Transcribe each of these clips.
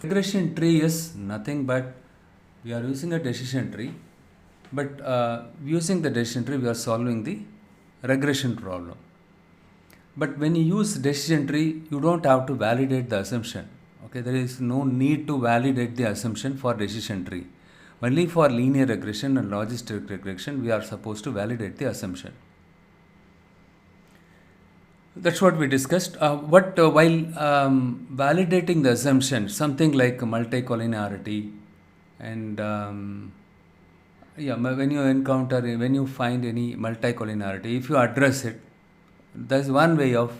Regression tree is nothing but we are using a decision tree, but using the decision tree we are solving the regression problem. But when you use decision tree, you don't have to validate the assumption. Okay, there is no need to validate the assumption for decision tree. Only for linear regression and logistic regression, we are supposed to validate the assumption. That's what we discussed. While validating the assumption, something like multicollinearity and when you find any multicollinearity, if you address it, that's one way of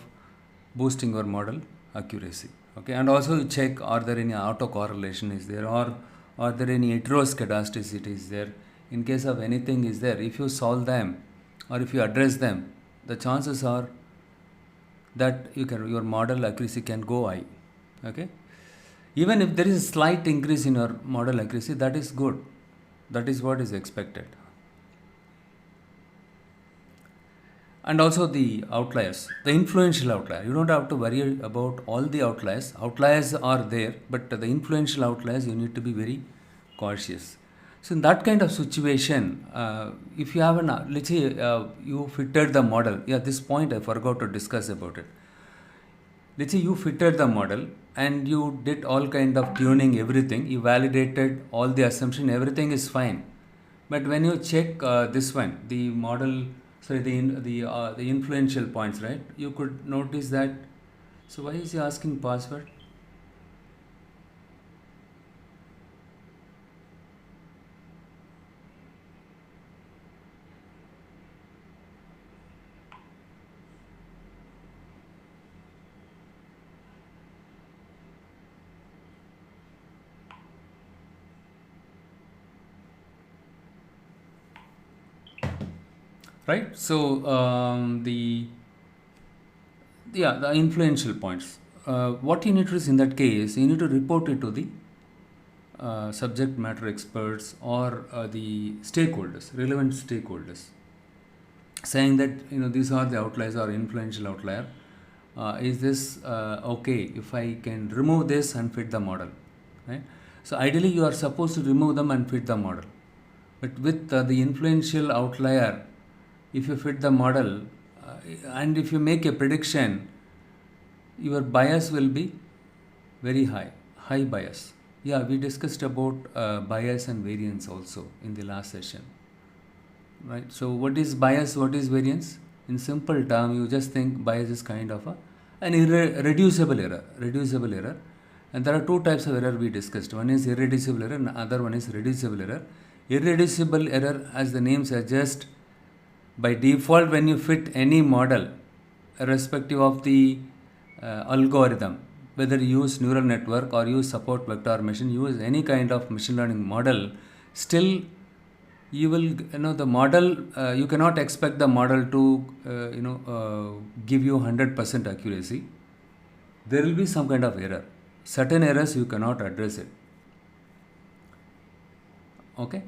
boosting your model accuracy. Okay, and also you check, are there any autocorrelation is there, or are there any heteroscedasticity is there. In case of anything is there, if you solve them or if you address them, the chances are that your model accuracy can go high. Okay, even if there is a slight increase in your model accuracy, that is good. That is what is expected. And also the outliers, the influential outlier. You don't have to worry about all the outliers. Outliers are there, but the influential outliers you need to be very cautious. So in that kind of situation, if you have let's say you fitted the model. Yeah, this point I forgot to discuss about it. Let's say you fitted the model and you did all kind of tuning, everything. You validated all the assumption, everything is fine. But when you check this one, the model, sorry, the influential points, right? You could notice that. So why is he asking password? Right. So the influential points. What you need to do is, in that case, you need to report it to the subject matter experts or the stakeholders, relevant stakeholders, saying that these are the outliers or influential outlier. Is this okay if I can remove this and fit the model, right? So ideally you are supposed to remove them and fit the model, but with the influential outlier, if you fit the model and if you make a prediction, your bias will be very high bias. Yeah, we discussed about bias and variance also in the last session, right? So what is bias, what is variance? In simple term, you just think bias is kind of an reducible error. And there are two types of error we discussed. One is irreducible error and other one is reducible error. Irreducible error, as the name suggests, by default when you fit any model, irrespective of the algorithm, whether you use neural network or use support vector machine, use any kind of machine learning model, still you will the model, you cannot expect the model to give you 100% accuracy. There will be some kind of error. Certain errors you cannot address it. Okay,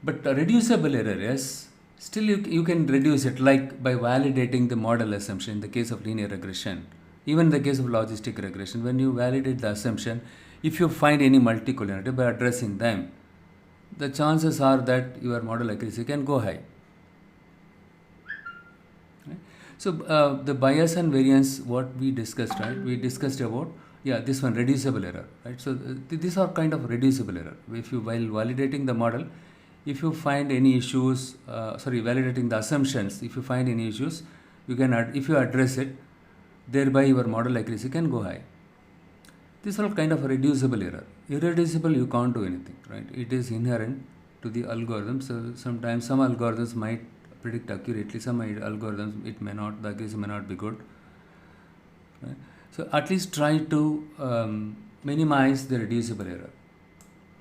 but reducible error, yes, still you can reduce it, like by validating the model assumption in the case of linear regression. Even in the case of logistic regression, when you validate the assumption, if you find any multicollinearity, by addressing them, the chances are that your model accuracy can go high. Right? So the bias and variance, what we discussed, right? We discussed about, yeah, this one, reducible error, right? So these are kind of reducible error. If you, while validating the model, if you find any issues, validating the assumptions, if you find any issues, you can if you address it, thereby your model accuracy can go high. These are kind of a reducible error. Irreducible, you can't do anything, right? It is inherent to the algorithm. So sometimes some algorithms might predict accurately, some algorithms it may not, the accuracy may not be good. Right? So at least try to minimize the reducible error.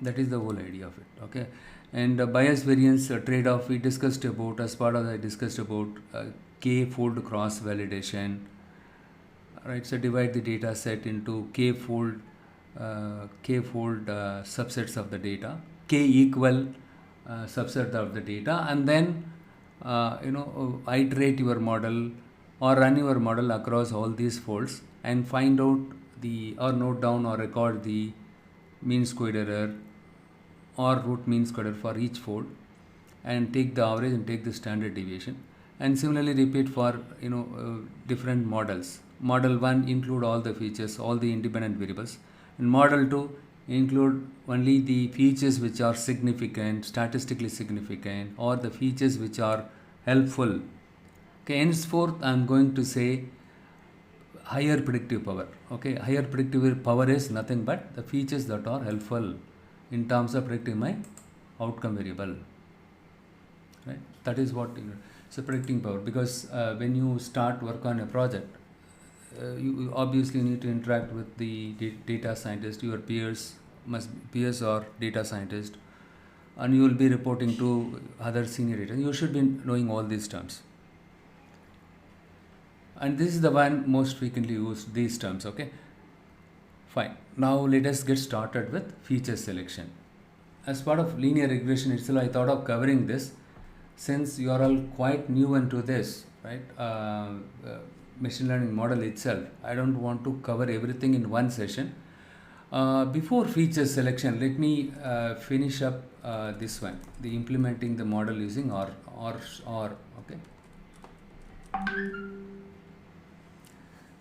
That is the whole idea of it. Okay, and bias variance trade-off we discussed about, as part of that I discussed about k-fold cross validation. Right, so divide the data set into k-fold subsets of the data, k equal subset of the data, and then iterate your model or run your model across all these folds and find out or note down or record the mean squared error or root mean squared error for each fold, and take the average and take the standard deviation, and similarly repeat for different models. Model 1 include all the features, all the independent variables, and model 2 include only the features which are significant, statistically significant, or the features which are helpful. Okay, henceforth I am going to say higher predictive power. Okay, higher predictive power is nothing but the features that are helpful in terms of predicting my outcome variable. Right, that is what so predicting power, because when you start work on a project, you obviously need to interact with the data scientist, your peers or data scientist, and you will be reporting to other senior data. You should be knowing all these terms, and this is the one most frequently used, these terms. Okay, fine. Now let us get started with feature selection. As part of linear regression itself, I thought of covering this, since you are all quite new into this, right? Machine learning model itself. I don't want to cover everything in one session. Before feature selection, let me finish up this one, the implementing the model using OR. Okay.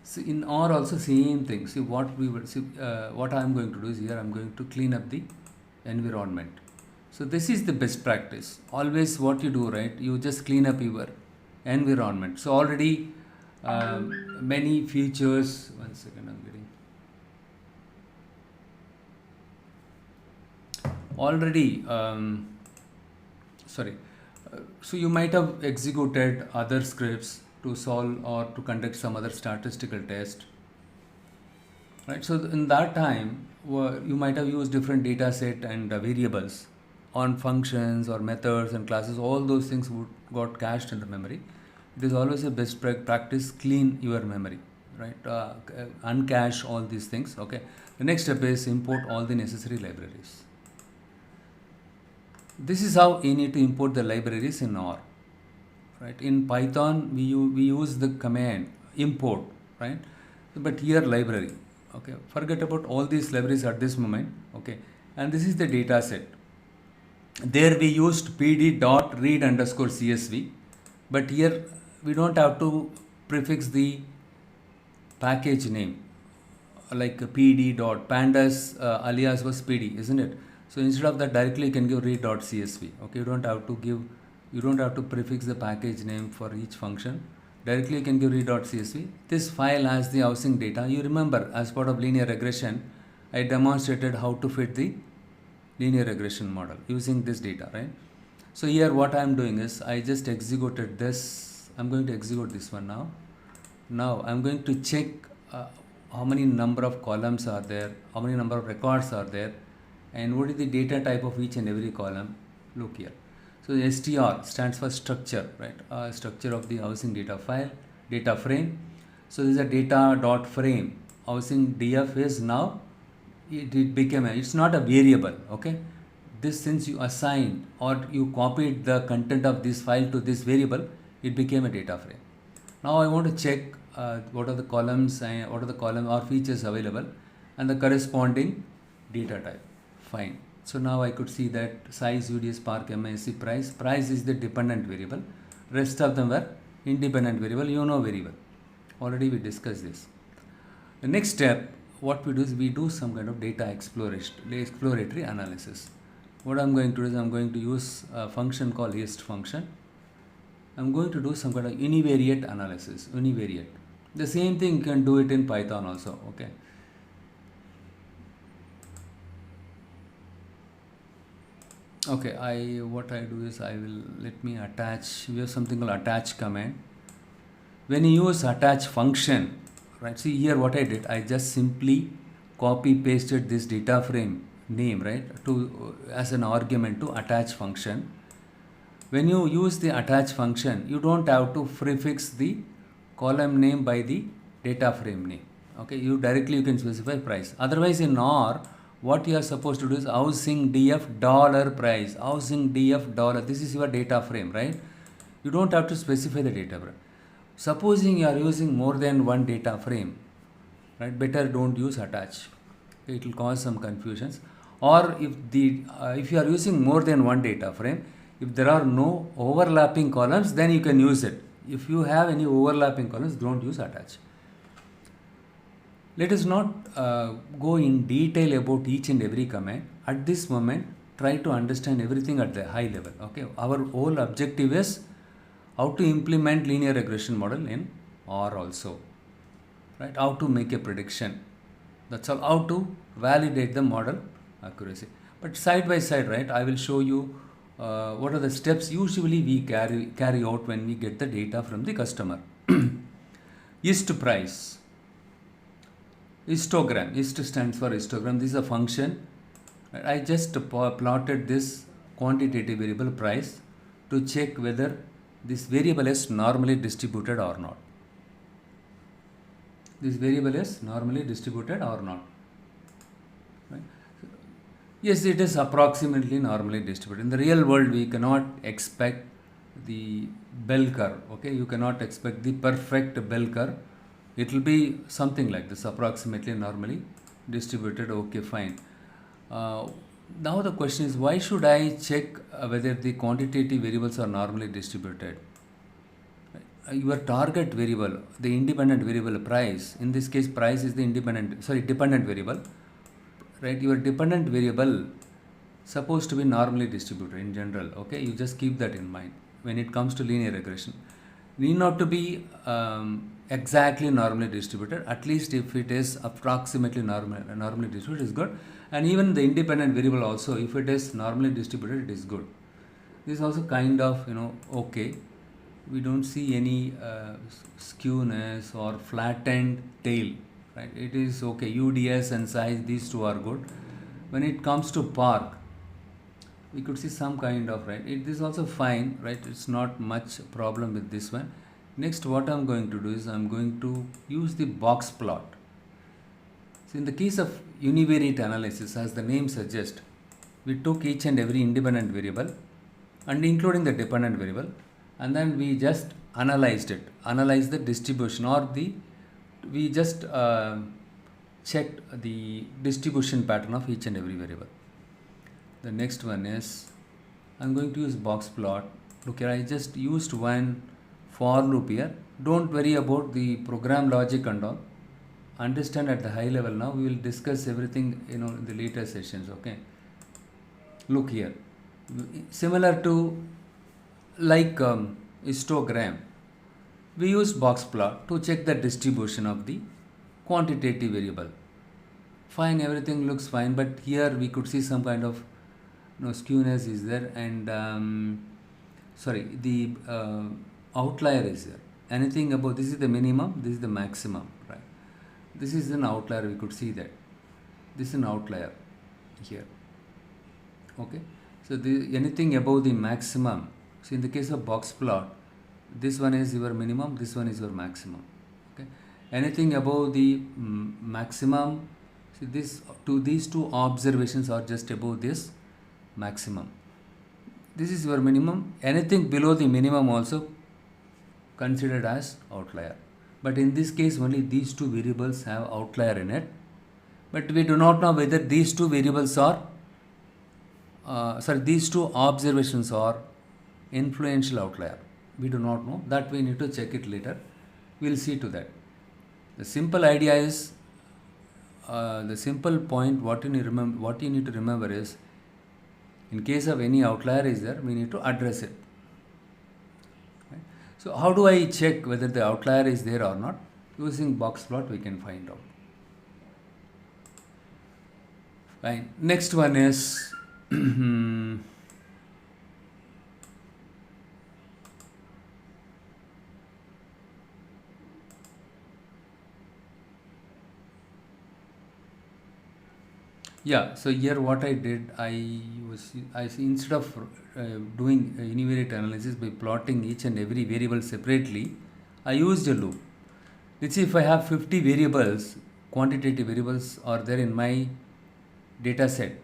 So in OR also same thing. See what we will see. What I am going to do is, here I am going to clean up the environment. So this is the best practice. Always what you do, right? You just clean up your environment. So already many features. One second, I'm getting. Already, sorry. So you might have executed other scripts to solve or to conduct some other statistical test, right? So in that time, you might have used different data set and variables on functions or methods and classes. All those things got cached in the memory. It is always a best practice, clean your memory, right? Uncache all these things. Okay. The next step is import all the necessary libraries. This is how you need to import the libraries in OR. Right? In Python, we use the command import, right? But here library. Okay. Forget about all these libraries at this moment. Okay. And this is the data set. There we used pd.read_csv, but here we don't have to prefix the package name, like pd.pandas alias was pd, isn't it? So instead of that, directly you can give read.csv. Okay, you don't have to prefix the package name for each function. Directly you can give read.csv. This file has the housing data. You remember, as part of linear regression, I demonstrated how to fit the linear regression model using this data, right? So here what I am doing is, I just executed this. I'm going to execute this one now. Now I'm going to check how many number of columns are there, how many number of records are there, and what is the data type of each and every column. Look here. So str stands for structure, right? Structure of the housing data file, data frame. So this is a data.frame. Housing df is now, it became it's not a variable. Okay, this, since you assigned or you copied the content of this file to this variable, it became a data frame. Now I want to check what are the columns and what are the column or features available and the corresponding data type. Fine. So now I could see that size, UDS, Spark, MISC, price. Price is the dependent variable. Rest of them were independent variable, variable. Already we discussed this. The next step, what we do is we do some kind of data exploratory analysis. What I'm going to do is, I'm going to use a function called list function. I'm going to do some kind of univariate analysis. Univariate. The same thing you can do it in Python also. Okay. Okay, what I do is, let me attach. We have something called attach command. When you use attach function, right? See here what I did. I just simply copy pasted this data frame name, right, to as an argument to attach function. When you use the attach function, you don't have to prefix the column name by the data frame name. Okay, you can specify price. Otherwise in OR, what you are supposed to do is housing df $price, housing df $. This is your data frame, right? You don't have to specify the data frame. Supposing you are using more than one data frame, right? Better don't use attach. It will cause some confusions. Or if you are using more than one data frame, if there are no overlapping columns, then you can use it. If you have any overlapping columns, don't use attach. Let us not go in detail about each and every command. At this moment, try to understand everything at the high level. Okay, our whole objective is how to implement linear regression model in R also, right? How to make a prediction. That's all. How to validate the model accuracy. But side by side, right? I will show you what are the steps usually we carry out when we get the data from the customer. Ist price. Histogram. Ist stands for histogram. This is a function. I just plotted this quantitative variable price to check whether this variable is normally distributed or not. This variable is normally distributed or not. Right? Yes, it is approximately normally distributed. In the real world, we cannot expect the bell curve. Okay, you cannot expect the perfect bell curve. It will be something like this, approximately normally distributed. Okay, fine. Now the question is, why should I check whether the quantitative variables are normally distributed? Your target variable, the independent variable price, in this case price is the dependent variable, right? Your dependent variable supposed to be normally distributed in general. Okay, you just keep that in mind when it comes to linear regression. Need not to be exactly normally distributed. At least if it is approximately normally distributed is good. And even the independent variable also, if it is normally distributed, it is good. This is also kind of, okay. We don't see any skewness or flattened tail, right? It is okay. UDS and size, these two are good. When it comes to park, we could see some kind of, right? It is also fine, right? It's not much problem with this one. Next, what I'm going to do is I'm going to use the box plot. So in the case of univariate analysis, as the name suggests, we took each and every independent variable and including the dependent variable, and then we just analyzed the distribution, or we just checked the distribution pattern of each and every variable. The next one is, I'm going to use box plot. Look here, I just used one for loop here. Don't worry about the program logic and all. Understand at the high level now. We will discuss everything in the later sessions. Okay. Look here, similar to like histogram, we use box plot to check the distribution of the quantitative variable. Fine, everything looks fine, but here we could see some kind of skewness is there, and the outlier is there. Anything above, this is the minimum, this is the maximum, right? This is an outlier, we could see that. This is an outlier here. Okay, so anything above the maximum. So in the case of box plot, this one is your minimum, this one is your maximum. Okay, anything above the maximum, see these two observations are just above this maximum. This is your minimum. Anything below the minimum also considered as outlier. But in this case, only these two variables have outlier in it. But we do not know whether these two variables are, these two observations are influential outlier. We do not know. That we need to check it later. We will see to that. The simple idea is, the simple point, what you need to remember is, in case of any outlier is there, we need to address it. Right? So how do I check whether the outlier is there or not? Using box plot we can find out. Fine. Next one is yeah, so here what I did, I instead of doing univariate analysis by plotting each and every variable separately, I used a loop. Let's see, if I have 50 variables, quantitative variables are there in my data set.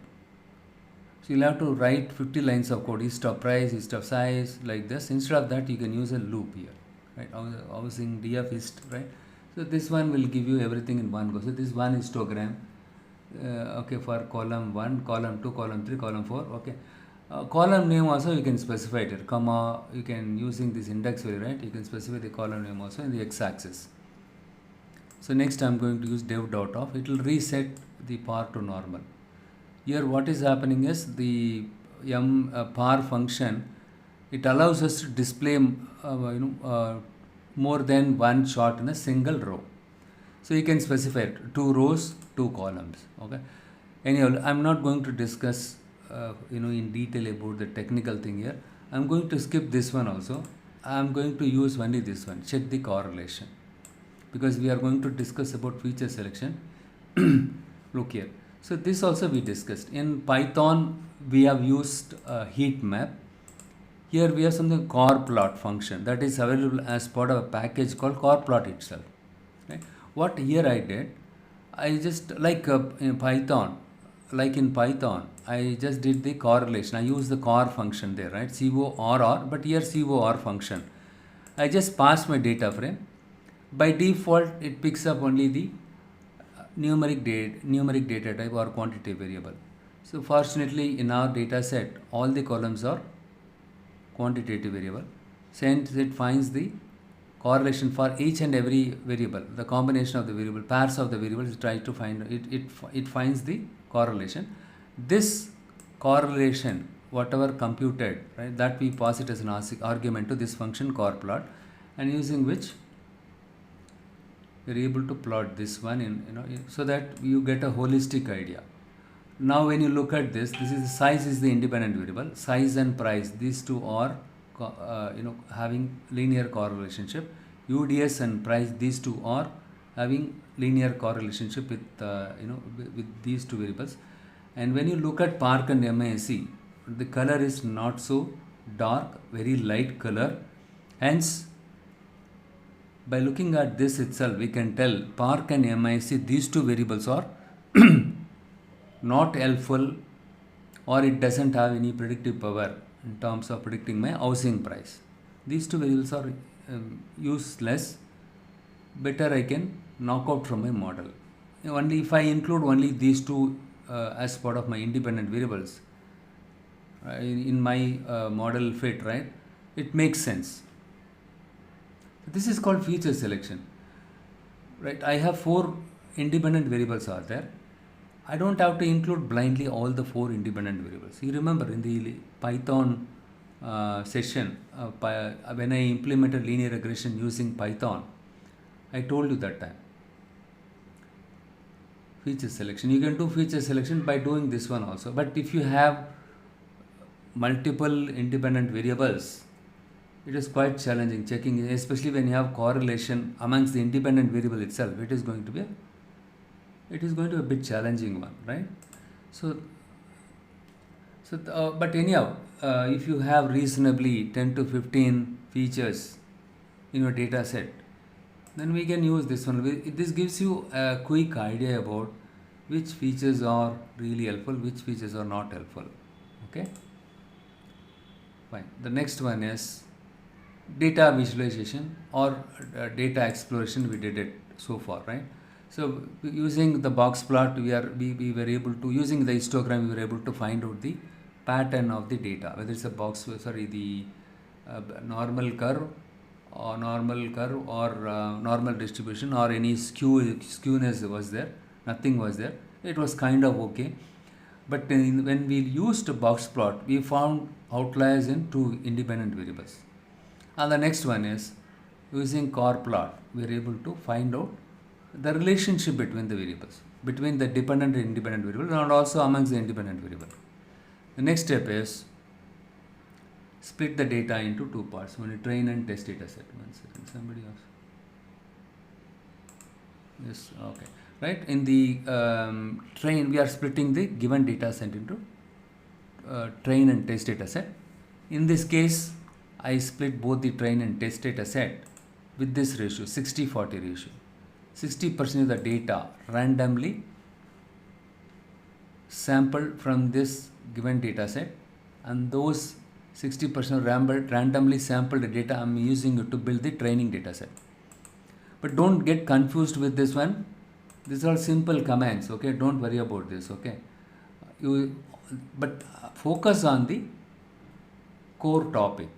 So you'll have to write 50 lines of code, ist of price, ist of size, like this. Instead of that, you can use a loop here, right? Housing df ist, right? So this one will give you everything in one go. So this one histogram. Okay, for column 1, column 2, column 3, column 4. Okay, column name also you can specify it, comma, you can using this index value, right? You can specify the column name also in the x-axis. So next I'm going to use dev dot off. It will reset the par to normal. Here what is happening is the par function, it allows us to display more than one shot in a single row. So you can specify it, 2 rows, 2 columns. Okay. Anyhow, I'm not going to discuss in detail about the technical thing here. I'm going to skip this one also. I'm going to use only this one, check the correlation, because we are going to discuss about feature selection. Look here. So this also we discussed. In Python, we have used heat map. Here we have something corplot function that is available as part of a package called corplot itself. Right? What here I did, I just in Python, I just did the correlation. I used the cor function there, right? CORR, but here COR function. I just passed my data frame. By default, it picks up only the numeric data type or quantitative variable. So fortunately, in our data set, all the columns are quantitative variable. Since it finds the correlation for each and every variable, the combination of the variable, pairs of the variables, try to find it finds the correlation. This correlation, whatever computed, right, that we pass it as an argument to this function corplot, and using which we are able to plot this one in so that you get a holistic idea. Now when you look at this is the size is the independent variable. Size and price, these two are having linear correlationship. UDS and price, these two are having linear correlationship with with these two variables. And when you look at Park and MISC, the color is not so dark, very light color. Hence, by looking at this itself, we can tell Park and MISC, these two variables are not helpful, or it doesn't have any predictive power in terms of predicting my housing price. These two variables are useless. Better I can knock out from my model. Only if I include only these two as part of my independent variables in my model fit, right, it makes sense. This is called feature selection, right? I have 4 independent variables are there. I don't have to include blindly all the 4 independent variables. You remember in the Python session, when I implemented linear regression using Python, I told you that time. Feature selection. You can do feature selection by doing this one also. But if you have multiple independent variables, it is quite challenging checking, especially when you have correlation amongst the independent variable itself. It is going to be a bit challenging one, right? But anyhow, if you have reasonably 10 to 15 features in your data set, then we can use this one. This gives you a quick idea about which features are really helpful, which features are not helpful. Okay, fine. The next one is data visualization or data exploration. We did it so far, right? So using the box plot, we were able to, using the histogram, we were able to find out the pattern of the data, whether it's a the normal curve or normal distribution, or any skewness was there. Nothing was there. It was kind of okay. But when we used box plot, we found outliers in 2 independent variables. And the next one is using corplot, we are able to find out the relationship between the variables, between the dependent and independent variables, and also amongst the independent variable. The next step is split the data into 2 parts. When you train and test data set. 1 second, somebody else. Yes, okay. Right, in the train, we are splitting the given data set into train and test data set. In this case, I split both the train and test data set with this ratio, 60-40 ratio. 60% of the data randomly sampled from this given data set, and those 60% randomly sampled data I am using it to build the training data set. But don't get confused with this one. These are simple commands, okay? Don't worry about this, okay? But focus on the core topic.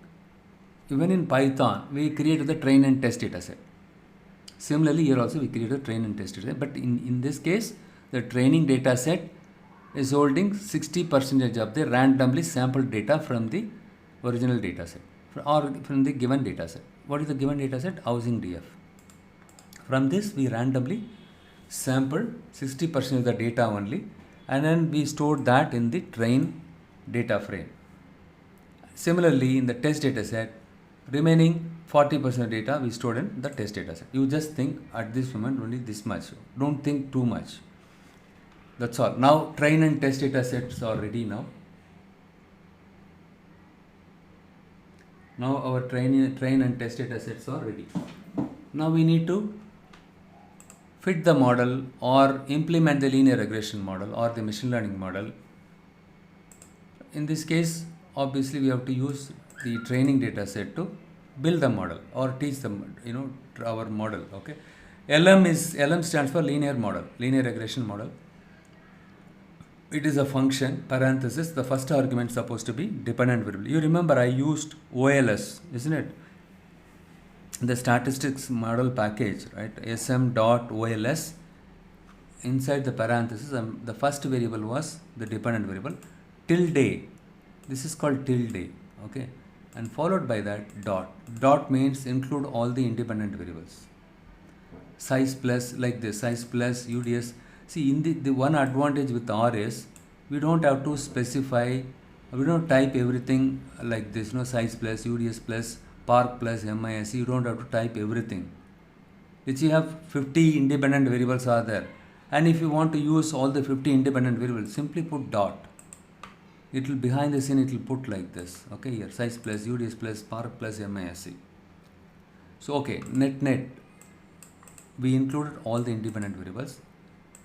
Even in Python, we created the train and test data set. Similarly, here also we created a train and test data set. But in this case, the training data set is holding 60% of the randomly sampled data from the original data set or from the given data set. What is the given data set? Housing DF. From this, we randomly sampled 60% of the data only, and then we stored that in the train data frame. Similarly, in the test data set, remaining 40% data we stored in the test data set. You just think at this moment only this much. Don't think too much. That's all. Now train and test data sets are ready now. Now our train and test data sets are ready. Now we need to fit the model or implement the linear regression model or the machine learning model. In this case, obviously we have to use the training data set to build the model or teach them, our model. Okay, LM stands for linear model, linear regression model. It is a function, parenthesis, the first argument is supposed to be dependent variable. You remember I used OLS, isn't it? The statistics model package, right? sm.ols. Inside the parenthesis, the first variable was the dependent variable, tilde. This is called tilde, okay? And followed by that dot. Dot means include all the independent variables. Size plus, like this, size plus UDS. See, in the one advantage with R is we don't have to specify, we don't type everything like this, size plus, UDS plus, park plus, MISC. You don't have to type everything. Which you have 50 independent variables are there. And if you want to use all the 50 independent variables, simply put dot. It will behind the scene, it will put like this. Okay, here size plus, UDS plus, park plus, MISC. So, okay, net. We included all the independent variables.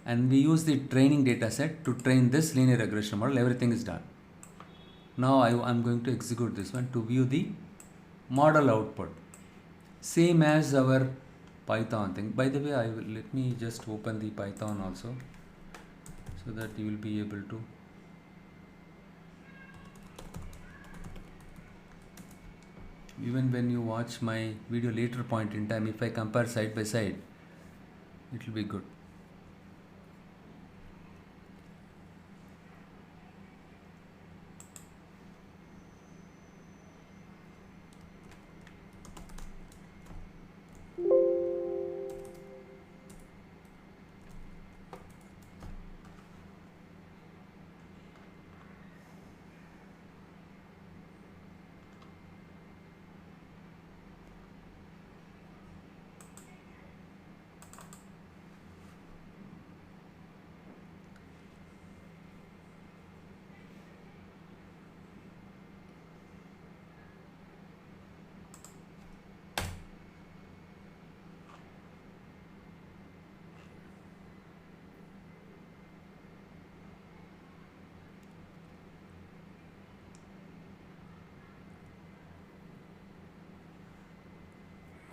And we use the training data set to train this linear regression model. Everything is done. Now I'm going to execute this one to view the model output. Same as our Python thing. By the way, let me just open the Python also so that you will be able to. Even when you watch my video later point in time, if I compare side by side, it will be good.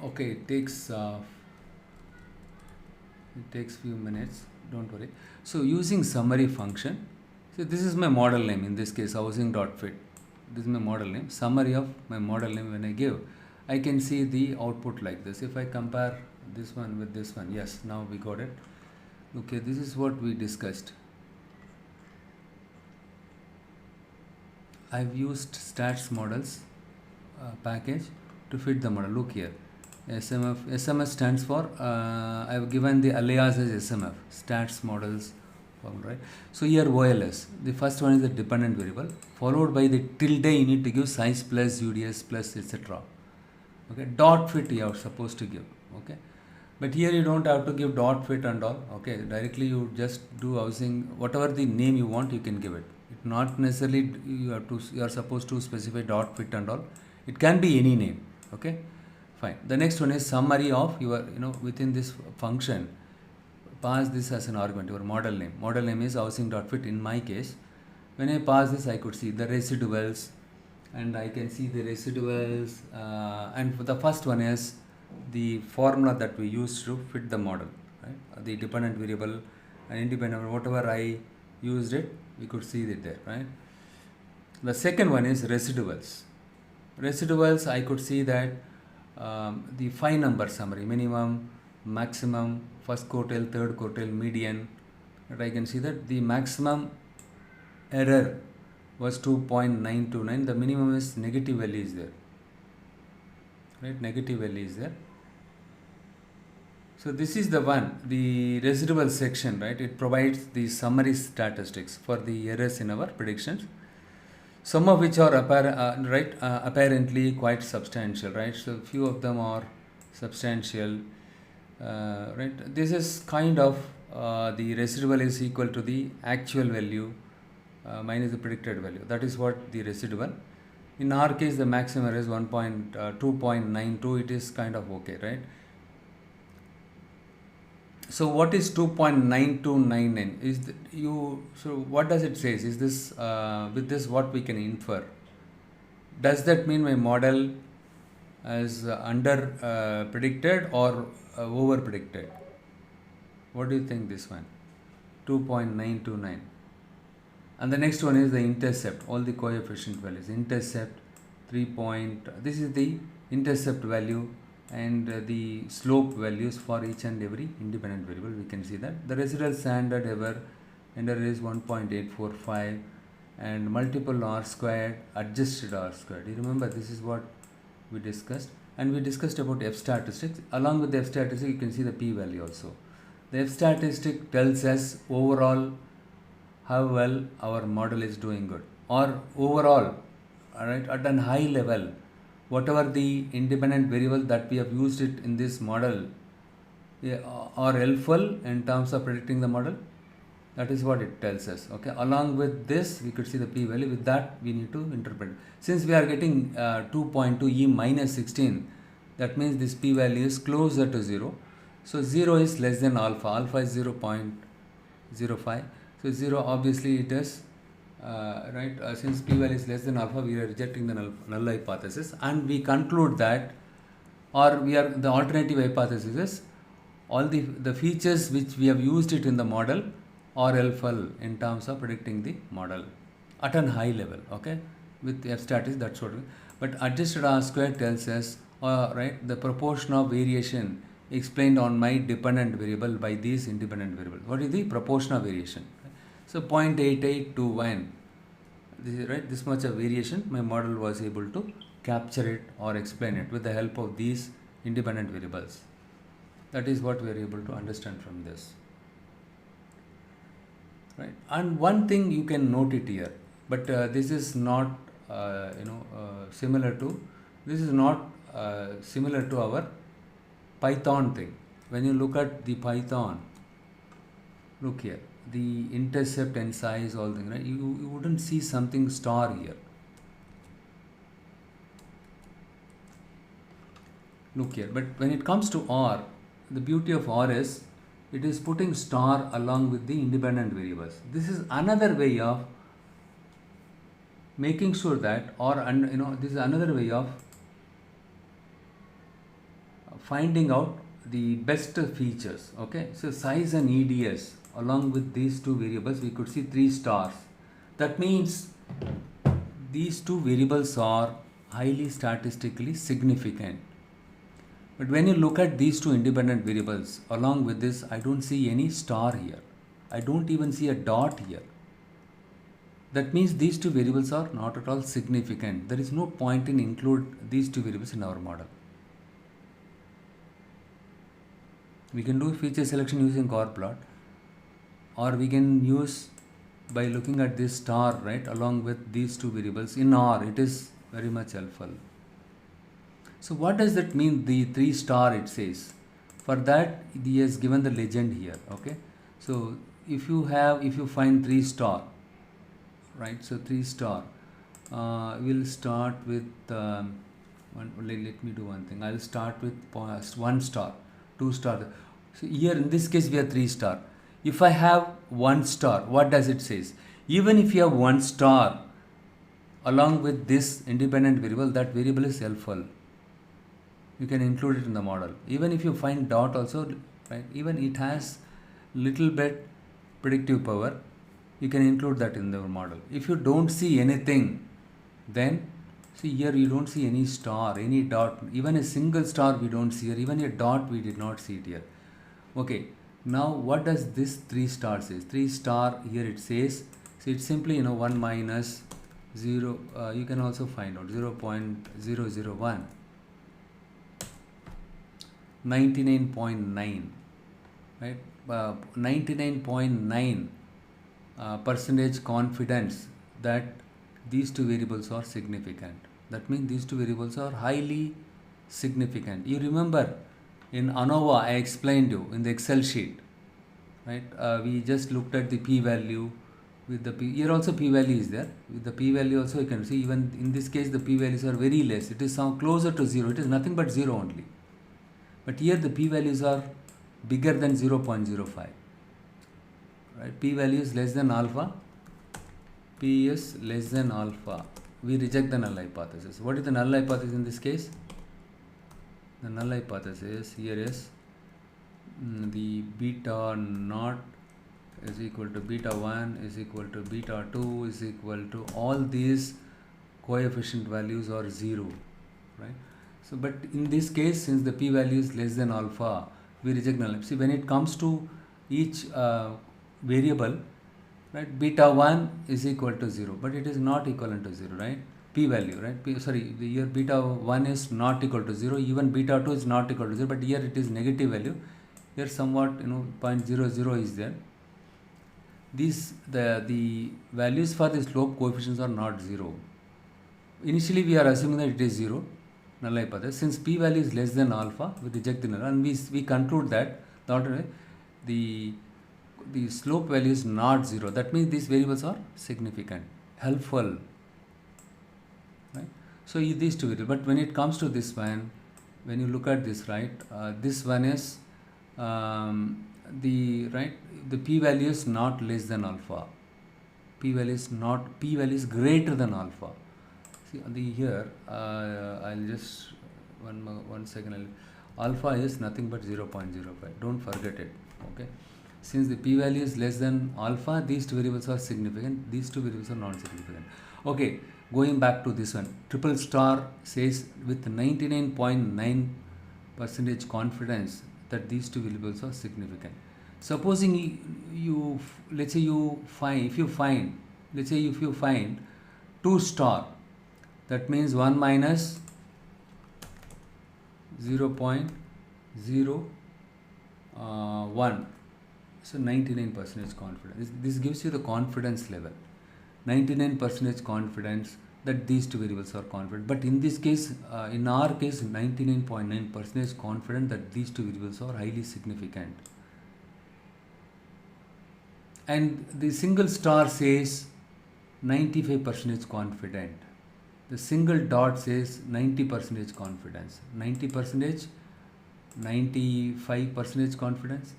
Okay, it takes few minutes, don't worry. So using summary function, so this is my model name, in this case housing.fit. This is my model name, summary of my model name. When I give, I can see the output like this. If I compare this one with this one, yes, now we got it. Okay, this is what we discussed. I've used stats models package to fit the model. Look here, SMS stands for, I've given the alias as SMF, stats models formula, right? So here OLS, the first one is the dependent variable, followed by the tilde. You need to give size plus, UDS plus, etc. Okay, dot fit you are supposed to give. Okay, but here you don't have to give dot fit and all. Okay, directly you just do housing, whatever the name you want, you can give it. It not necessarily you are supposed to specify dot fit and all. It can be any name. Okay, fine. The next one is summary of your, within this function, pass this as an argument, your model name. Model name is housing.fit. In my case, when I pass this, I could see the residuals, and I can see the residuals, and the first one is the formula that we use to fit the model, right? The dependent variable and independent, whatever I used it, we could see it there, right? The second one is residuals. Residuals, I could see that the 5-number summary, minimum, maximum, first quartile, third quartile, median, that I can see that the maximum error was 2.929, the minimum is negative value is there, right? Negative value is there. So this is the one, the residual section, right? It provides the summary statistics for the errors in our predictions, some of which are apparently quite substantial, right? So few of them are substantial, right? This is kind of the residual is equal to the actual value minus the predicted value. That is what the residual. In our case, the maximum error is 2.92. It is kind of okay, right? So what is 2.9299? So what does it say? Is this with this what we can infer? Does that mean my model is under predicted or over predicted? What do you think this one? 2.929. And the next one is the intercept, all the coefficient values. Intercept 3. This is the intercept value and the slope values for each and every independent variable. We can see that the residual standard error is 1.845 and multiple r squared, adjusted r squared. You remember this is what we discussed, and we discussed about f statistics. Along with the f statistic, you can see the p value also. The f statistic tells us overall how well our model is doing good, or overall, all right, at a high level, whatever the independent variable that we have used it in this model are helpful in terms of predicting the model. That is what it tells us. Okay. Along with this, we could see the p value. With that, we need to interpret. Since we are getting 2.2 e minus 16, that means this p value is closer to 0. So 0 is less than alpha. Alpha is 0.05. So 0, obviously it is right. Since p value is less than alpha, we are rejecting the null hypothesis, and we conclude that, or the alternative hypothesis is all the features which we have used it in the model are helpful in terms of predicting the model at a high level. Okay, with f statistics, that's what. But adjusted r squared tells us, right, the proportion of variation explained on my dependent variable by these independent variables. What is the proportion of variation? So 0.8821. This is right. This much of variation, my model was able to capture it or explain it with the help of these independent variables. That is what we are able to understand from this. Right. And one thing you can note it here, but this is not similar to. This is not similar to our Python thing. When you look at the Python, look here, the intercept and size, all things, right? You wouldn't see something star here. Look here, but when it comes to R, the beauty of R is it is putting star along with the independent variables. This is another way of making sure that, or this is another way of finding out the best features. Okay, so size and EDS along with these two variables, we could see 3 stars. That means these two variables are highly statistically significant. But when you look at these two independent variables along with this, I don't see any star here. I don't even see a dot here. That means these two variables are not at all significant. There is no point in include these two variables in our model. We can do feature selection using choroplot, or we can use by looking at this star, right, along with these two variables. In R, it is very much helpful. So what does that mean, the 3 star it says? For that, he has given the legend here. Okay, so if you find 3 star, right, so 3 star, we'll start with let me do one thing. I'll start with 1 star, 2 star. So here in this case we have 3 star. If I have 1 star, what does it says? Even if you have 1 star along with this independent variable, that variable is helpful. You can include it in the model. Even if you find dot also, right? Even it has little bit predictive power. You can include that in the model. If you don't see anything, then see here you don't see any star, any dot, even a single star we don't see here, even a dot we did not see it here. Okay, now what does this 3 star says? 3 star here it says, so it's simply 1 minus 0, you can also find out 0.001, 99.9, right? 99.9 percentage confidence that these two variables are significant. That means these two variables are highly significant. You remember in ANOVA I explained you in the Excel sheet, right? We just looked at the p-value with the here also p-value is there. With the p-value also you can see, even in this case the p-values are very less. It is some closer to 0. It is nothing but 0 only. But here the p-values are bigger than 0.05. Right? P-value is less than alpha. P is less than alpha. We reject the null hypothesis. What is the null hypothesis in this case? The null hypothesis here is the beta naught is equal to beta 1 is equal to beta 2 is equal to all these coefficient values are 0, right? So but in this case, since the p-value is less than alpha, we reject null. See, when it comes to each variable, right, beta 1 is equal to 0, but it is not equivalent to 0, right? P-value, right? Here beta 1 is not equal to 0, even beta 2 is not equal to 0, but here it is negative value. Here somewhat 0.00 is there. The values for the slope coefficients are not 0. Initially we are assuming that it is 0, null hypothesis. Since p-value is less than alpha, we reject the null, and we conclude that the slope value is not 0. That means these variables are significant, helpful, right? So these two variables. But when it comes to this one, when you look at this, right, this one is the p-value is not less than alpha. P-value is greater than alpha. See here, I'll just one second. Alpha is nothing but 0.05. Don't forget it. Okay. Since the p-value is less than alpha, these two variables are significant. These two variables are non-significant. Okay. Going back to this one, triple star says with 99.9% confidence that these two variables are significant. Supposing let's say if you find 2 star, that means 1 minus 0.01, so 99% confidence. This gives you the confidence level, 99% confidence that these two variables are confident. But in this case, in our case, 99.9% confident that these two variables are highly significant. And the single star says 95% confident. The single dot says 90% confidence. 90%, 95% confidence,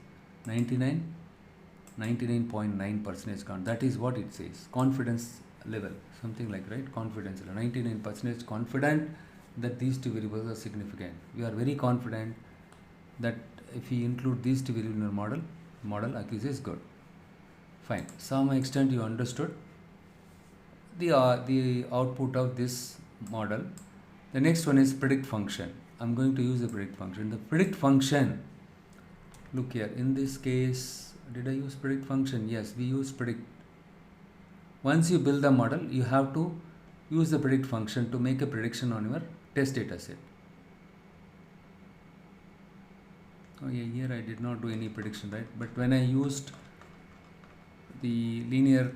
99.9% confidence. That is what it says. Confidence level, something like, right? Confidence level. 99% confident that these two variables are significant. We are very confident that if we include these two variables in our model accuracy is good. Fine. Some extent you understood the output of this model. The next one is predict function. I'm going to use the predict function. The predict function, look here, in this case, did I use predict function? Yes, we use predict. Once you build the model, you have to use the predict function to make a prediction on your test data set. Oh yeah, here I did not do any prediction, right? But when I used the linear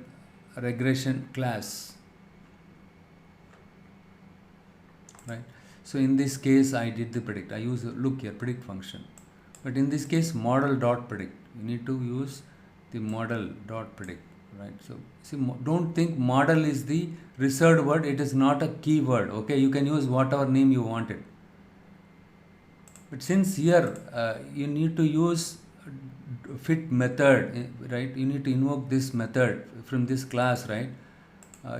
regression class, right? So in this case I did the predict. I use look here, predict function. But in this case, model dot predict. You need to use the model dot predict, right? So see, don't think model is the reserved word. It is not a keyword. Okay, you can use whatever name you wanted. But since here you need to use fit method, right? You need to invoke this method from this class, right?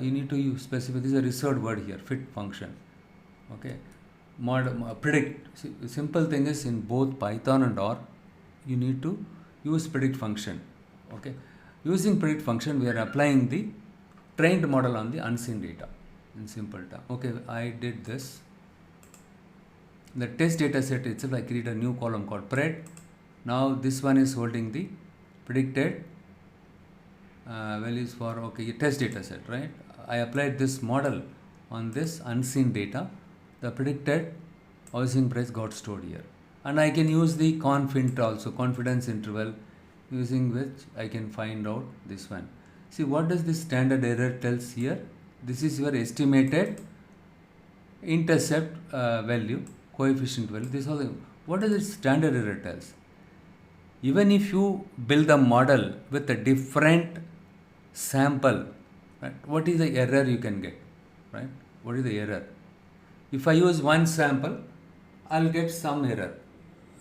You need to specify this is a reserved word here, fit function. Okay, predict. See, the simple thing is in both Python and R, you need to use predict function. Okay, using predict function, we are applying the trained model on the unseen data in simple term. Okay, I did this. The test data set itself, I create a new column called pred. Now this one is holding the predicted values for test data set, right? I applied this model on this unseen data. The predicted housing price got stored here, and I can use the confint also, confidence interval, using which I can find out this one. See, what does this standard error tells here? This is your estimated intercept value, coefficient value. This also, what does the standard error tells? Even if you build a model with a different sample, right, what is the error you can get, right? What is the error? If I use one sample, I'll get some error.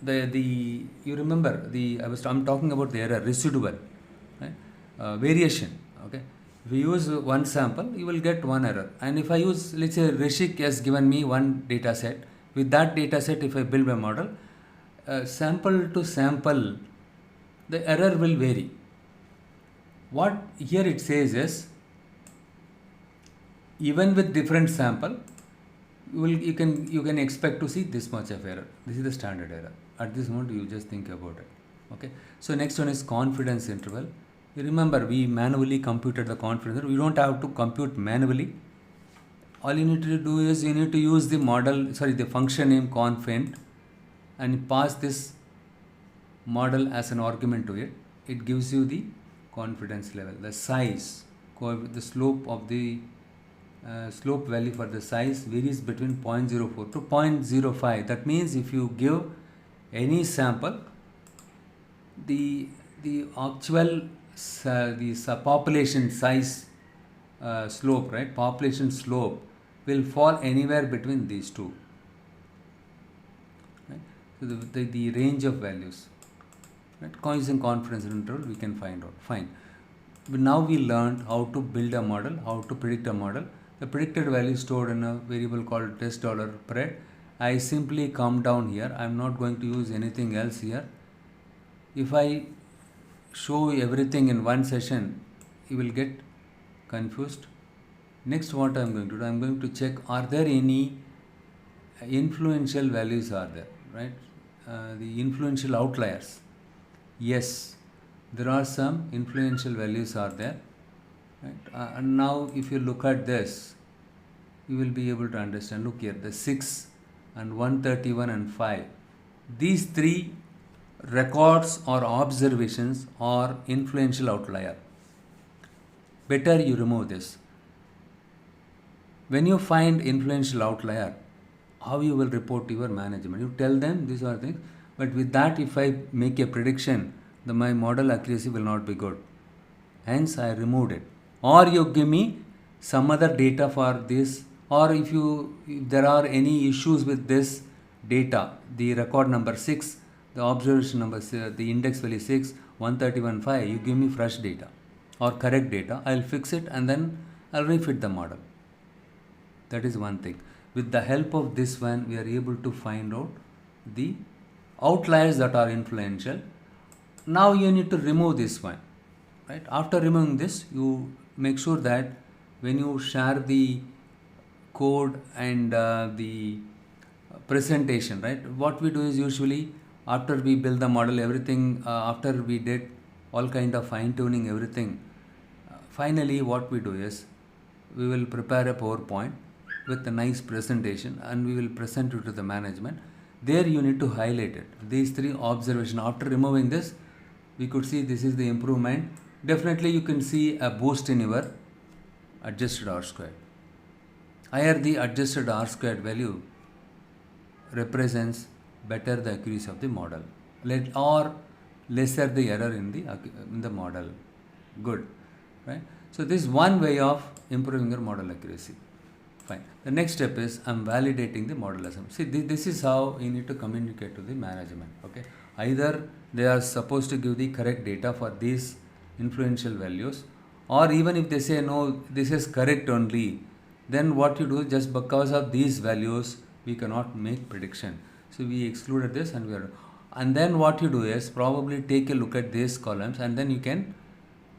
You remember I'm talking about the error residual, right? Variation. Okay, if you use one sample, you will get one error. And if I use, let's say Rishik has given me one data set. With that data set, if I build a model, sample to sample, the error will vary. What here it says is, even with different sample, you can expect to see this much of error. This is the standard error. At this moment, you just think about it. Okay. So next one is confidence interval. You remember, we manually computed the confidence interval. We don't have to compute manually. All you need to do is you need to use the the function name confint, and pass this model as an argument to it. It gives you the confidence level, the size, the slope of the slope value for the size varies between 0.04 to 0.05. That means if you give any sample, the actual population size slope, right? Population slope will fall anywhere between these two. Right? So the range of values, right? Using confidence interval, we can find out. Fine. But now we learned how to build a model, how to predict a model. The predicted value stored in a variable called test $pred. I simply come down here. I am not going to use anything else here. If I show everything in one session, you will get confused. Next, what I am going to do, I am going to check, are there any influential values are there, right? The influential outliers. Yes, there are some influential values are there. Right? And now if you look at this, you will be able to understand. Look here, the 6 and 131 and 5. These three records or observations are influential outlier. Better you remove this. When you find influential outlier, how you will report to your management? You tell them these are things, but with that, if I make a prediction, my model accuracy will not be good. Hence, I removed it. Or you give me some other data for this, or if there are any issues with this data, the record number 6, the observation number, the index value 6, 131, 5, you give me fresh data or correct data, I'll fix it and then I'll refit the model. That is one thing. With the help of this one, we are able to find out the outliers that are influential. Now you need to remove this one, right? After removing this, you make sure that when you share the code and the presentation, right? What we do is usually after we build the model, everything, after we did all kind of fine tuning, everything, finally what we do is we will prepare a PowerPoint with a nice presentation and we will present it to the management. There you need to highlight it. These three observations. After removing this, we could see this is the improvement. Definitely you can see a boost in your adjusted R squared. Higher the adjusted R squared value represents better the accuracy of the model, or lesser the error in the model. Good, right? So this is one way of improving your model accuracy. Fine. The next step is I'm validating the model assumption. See, this is how you need to communicate to the management. Okay. Either they are supposed to give the correct data for these influential values, or even if they say no, this is correct only, then what you do, just because of these values we cannot make prediction. So we excluded this and we are. And then what you do is probably take a look at these columns, and then you can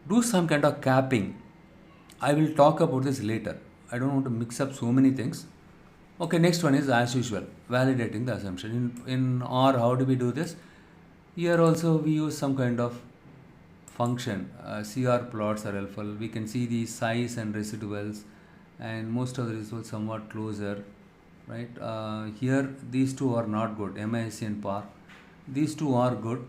do some kind of capping. I will talk about this later. I don't want to mix up so many things. Okay, next one is as usual, validating the assumption. In R, how do we do this? Here also we use some kind of function. CR plots are helpful. We can see the size and residuals, and most of the residuals somewhat closer, right? Here these two are not good, MISC and PAR. These two are good,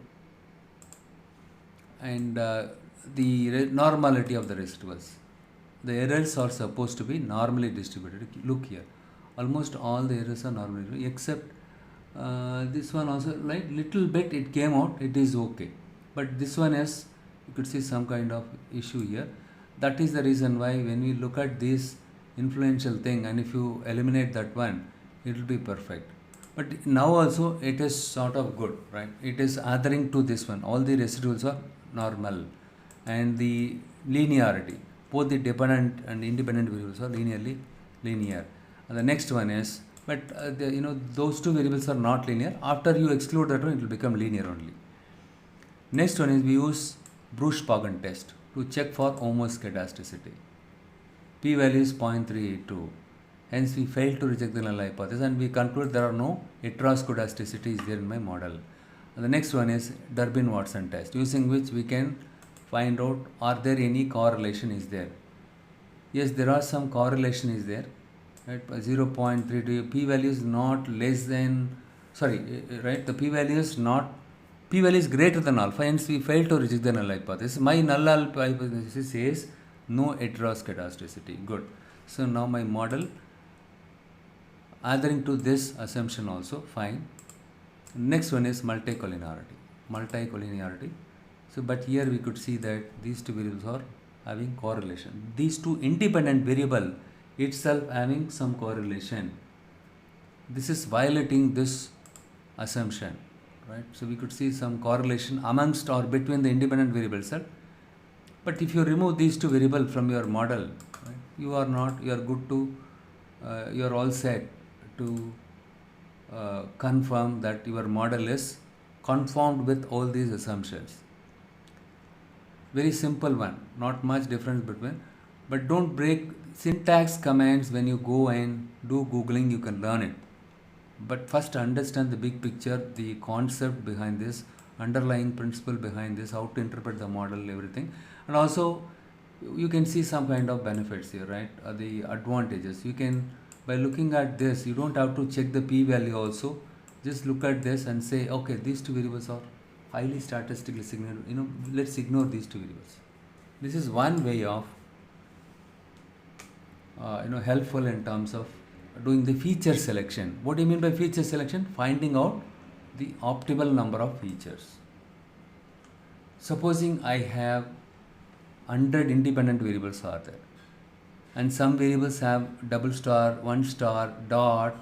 and the normality of the residuals. The errors are supposed to be normally distributed. Look here, almost all the errors are normally distributed, except this one also, like little bit it came out, it is okay. But this one is, you could see some kind of issue here. That is the reason why when we look at this influential thing, and if you eliminate that one, it will be perfect. But now also it is sort of good, right? It is adhering to this one. All the residuals are normal, and the linearity, both the dependent and independent variables are linearly linear. And the next one is, but those two variables are not linear. After you exclude that one, it will become linear only. Next one is we use Bruce-Pagan test to check for homoscedasticity. P-value is 0.382. Hence, we fail to reject the null hypothesis, and we conclude there are no heteroscedasticity is there in my model. And the next one is Durbin-Watson test, using which we can find out are there any correlation is there. Yes, there are some correlation is there. Right, 0.32, p-value is not less than, right, the p-value is not, p-value is greater than alpha, hence we fail to reject the null hypothesis. My null hypothesis says no heteroscedasticity. Good. So now my model adhering to this assumption also fine. Next one is multicollinearity. So but here we could see that these two variables are having correlation. These two independent variable itself having some correlation. This is violating this assumption, right? So we could see some correlation amongst or between the independent variables. But if you remove these two variables from your model, right, you are good to, you are all set to confirm that your model is conformed with all these assumptions. Very simple one, not much difference between, but don't break syntax commands. When you go and do googling, you can learn it, but first understand the big picture, the concept behind this, underlying principle behind this, how to interpret the model, everything. And also you can see some kind of benefits here, right? The advantages, you can, by looking at this, you don't have to check the p-value also. Just look at this and say, okay, these two variables are highly statistically significant, let's ignore these two variables. This is one way of helpful in terms of doing the feature selection. What do you mean by feature selection? Finding out the optimal number of features. Supposing I have 100 independent variables are there, and some variables have double star, one star, dot,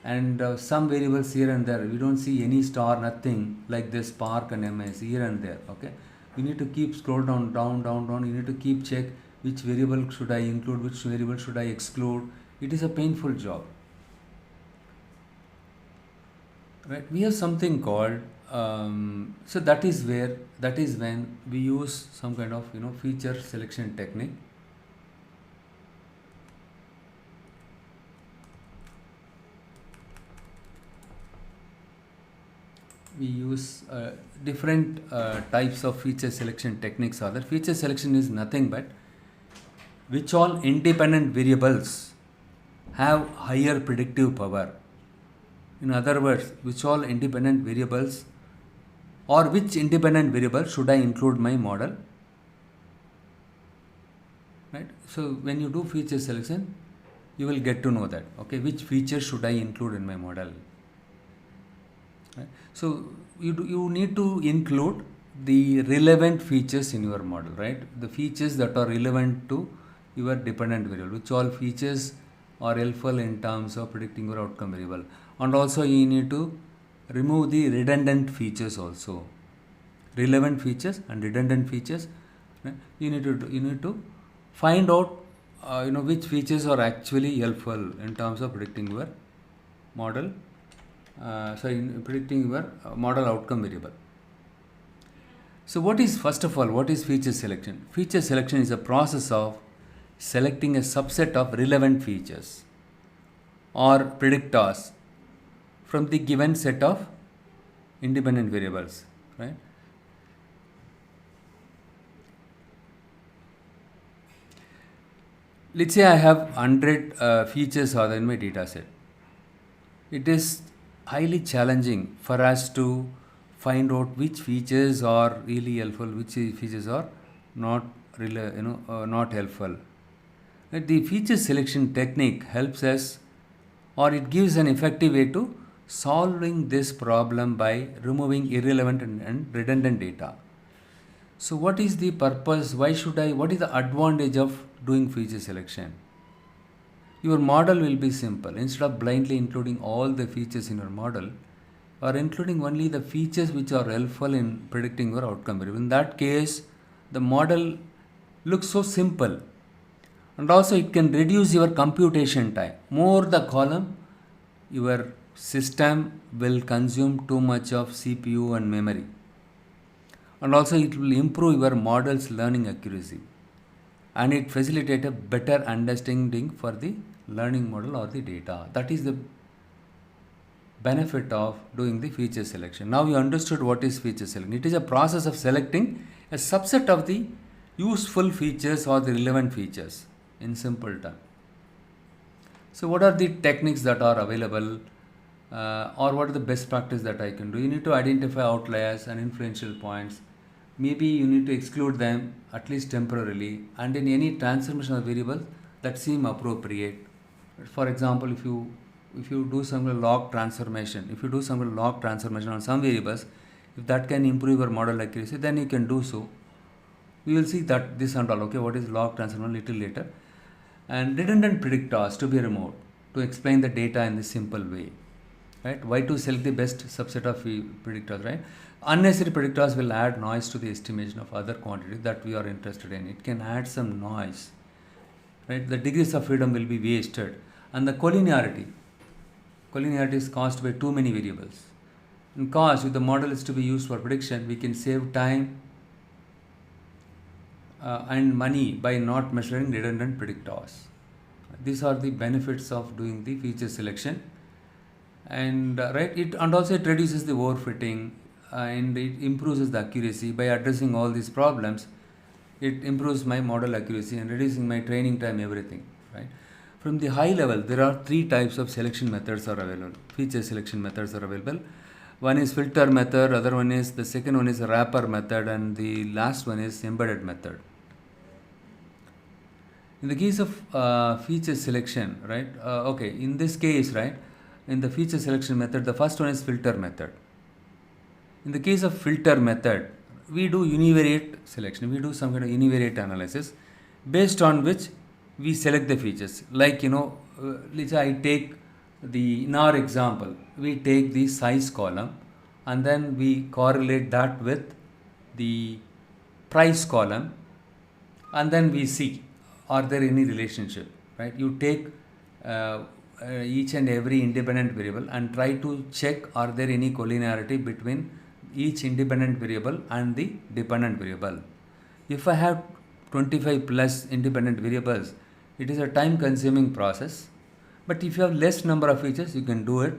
and some variables here and there we don't see any star, nothing, like this Spark and MS here and there. Okay, you need to keep scroll down, you need to keep check which variable should I include, which variable should I exclude. It is a painful job, right? We have something called so that is when we use some kind of feature selection technique. We use different types of feature selection techniques are there. Feature selection is nothing but which all independent variables have higher predictive power. In other words, which all independent variables, or which independent variable should I include my model, right? So when you do feature selection, you will get to know that, okay, which feature should I include in my model, right? So you need to include the relevant features in your model, right? The features that are relevant to your dependent variable, which all features are helpful in terms of predicting your outcome variable. And also you need to remove the redundant features also. Relevant features and redundant features, right? You need to find out which features are actually helpful in terms of predicting your model in predicting your model outcome variable. So what is, first of all, what is feature selection? Feature selection is a process of selecting a subset of relevant features or predictors from the given set of independent variables, right? Let's say I have 100 features are in my data set. It is highly challenging for us to find out which features are really helpful, which features are not really, not helpful. Right? The feature selection technique helps us, or it gives an effective way to solving this problem by removing irrelevant and redundant data. So what is the purpose? What is the advantage of doing feature selection? Your model will be simple. Instead of blindly including all the features in your model, or including only the features which are helpful in predicting your outcome. In that case, the model looks so simple, and also it can reduce your computation time. More the column, your system will consume too much of CPU and memory, and also it will improve your model's learning accuracy, and it facilitate a better understanding for the learning model or the data. That is the benefit of doing the feature selection. Now you understood what is feature selection. It is a process of selecting a subset of the useful features or the relevant features in simple term. So what are the techniques that are available, or what are the best practice that I can do? You need to identify outliers and influential points. Maybe you need to exclude them at least temporarily, and in any transformation of variables that seem appropriate. For example, if you do some log transformation, on some variables, if that can improve your model accuracy, then you can do so. We will see that this and all. Okay, what is log transformation little later. And redundant predictors to be removed to explain the data in this simple way. Right? Why to select the best subset of predictors, right? Unnecessary predictors will add noise to the estimation of other quantities that we are interested in. It can add some noise, right? The degrees of freedom will be wasted. And the collinearity is caused by too many variables. And cost, if the model is to be used for prediction, we can save time and money by not measuring redundant predictors. These are the benefits of doing the feature selection. And also it reduces the overfitting, and it improves the accuracy. By addressing all these problems, it improves my model accuracy and reducing my training time, everything, right? From the high level, there are 3 types of selection methods are available. Feature selection methods are available. One is filter method, the second one is wrapper method, and the last one is embedded method. In the case of feature selection, right? In this case, right? In the feature selection method, the first one is filter method. In the case of filter method, we do univariate selection. We do some kind of univariate analysis based on which we select the features. Like, let's say I take in our example, we take the size column and then we correlate that with the price column, and then we see are there any relationship, right? You take each and every independent variable and try to check are there any collinearity between each independent variable and the dependent variable. If I have 25 plus independent variables, it is a time consuming process. But if you have less number of features, you can do it.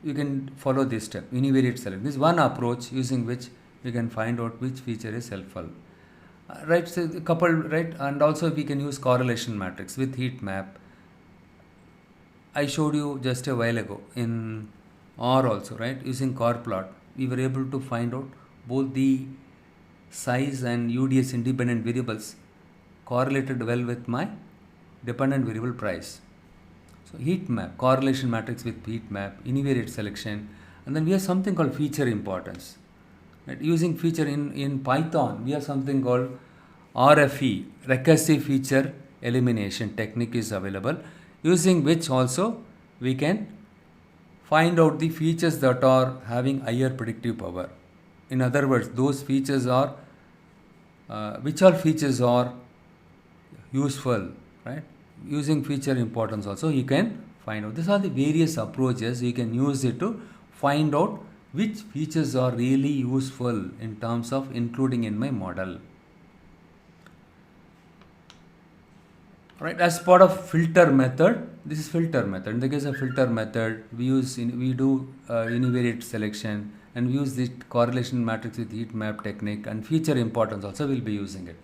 You can follow this step, univariate selection. This is one approach using which we can find out which feature is helpful. Right, so coupled, right, and also we can use correlation matrix with heat map. I showed you just a while ago in R also, right? Using corplot, we were able to find out both the size and UDS independent variables correlated well with my dependent variable price. So heat map, correlation matrix with heat map, univariate selection, and then we have something called feature importance. Right? Using feature in Python, we have something called RFE, recursive feature elimination technique is available, using which also we can find out the features that are having higher predictive power. In other words, those features are, which all features are useful, right? Using feature importance also you can find out. These are the various approaches you can use it to find out which features are really useful in terms of including in my model. Right, as part of filter method, this is filter method. In the case of filter method, we do univariate selection, and we use this correlation matrix with heat map technique, and feature importance also we'll be using it.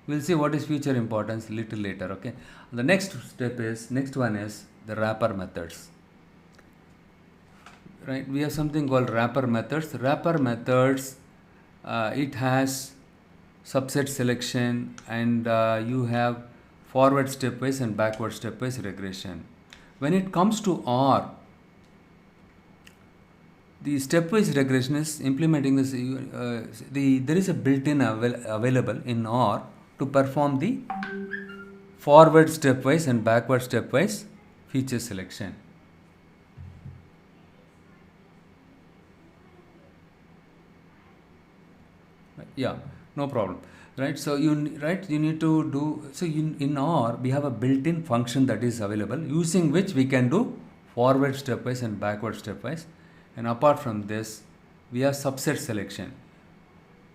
We'll see what is feature importance little later. Okay. The next one is the wrapper methods. Right, we have something called wrapper methods. Wrapper methods, it has subset selection, and you have forward stepwise and backward stepwise regression. When it comes to R, the stepwise regression is implementing this. There is a built-in available in R to perform the forward stepwise and backward stepwise feature selection. Yeah, no problem. Right, so you need to do, so in R we have a built-in function that is available, using which we can do forward stepwise and backward stepwise. And apart from this, we have subset selection.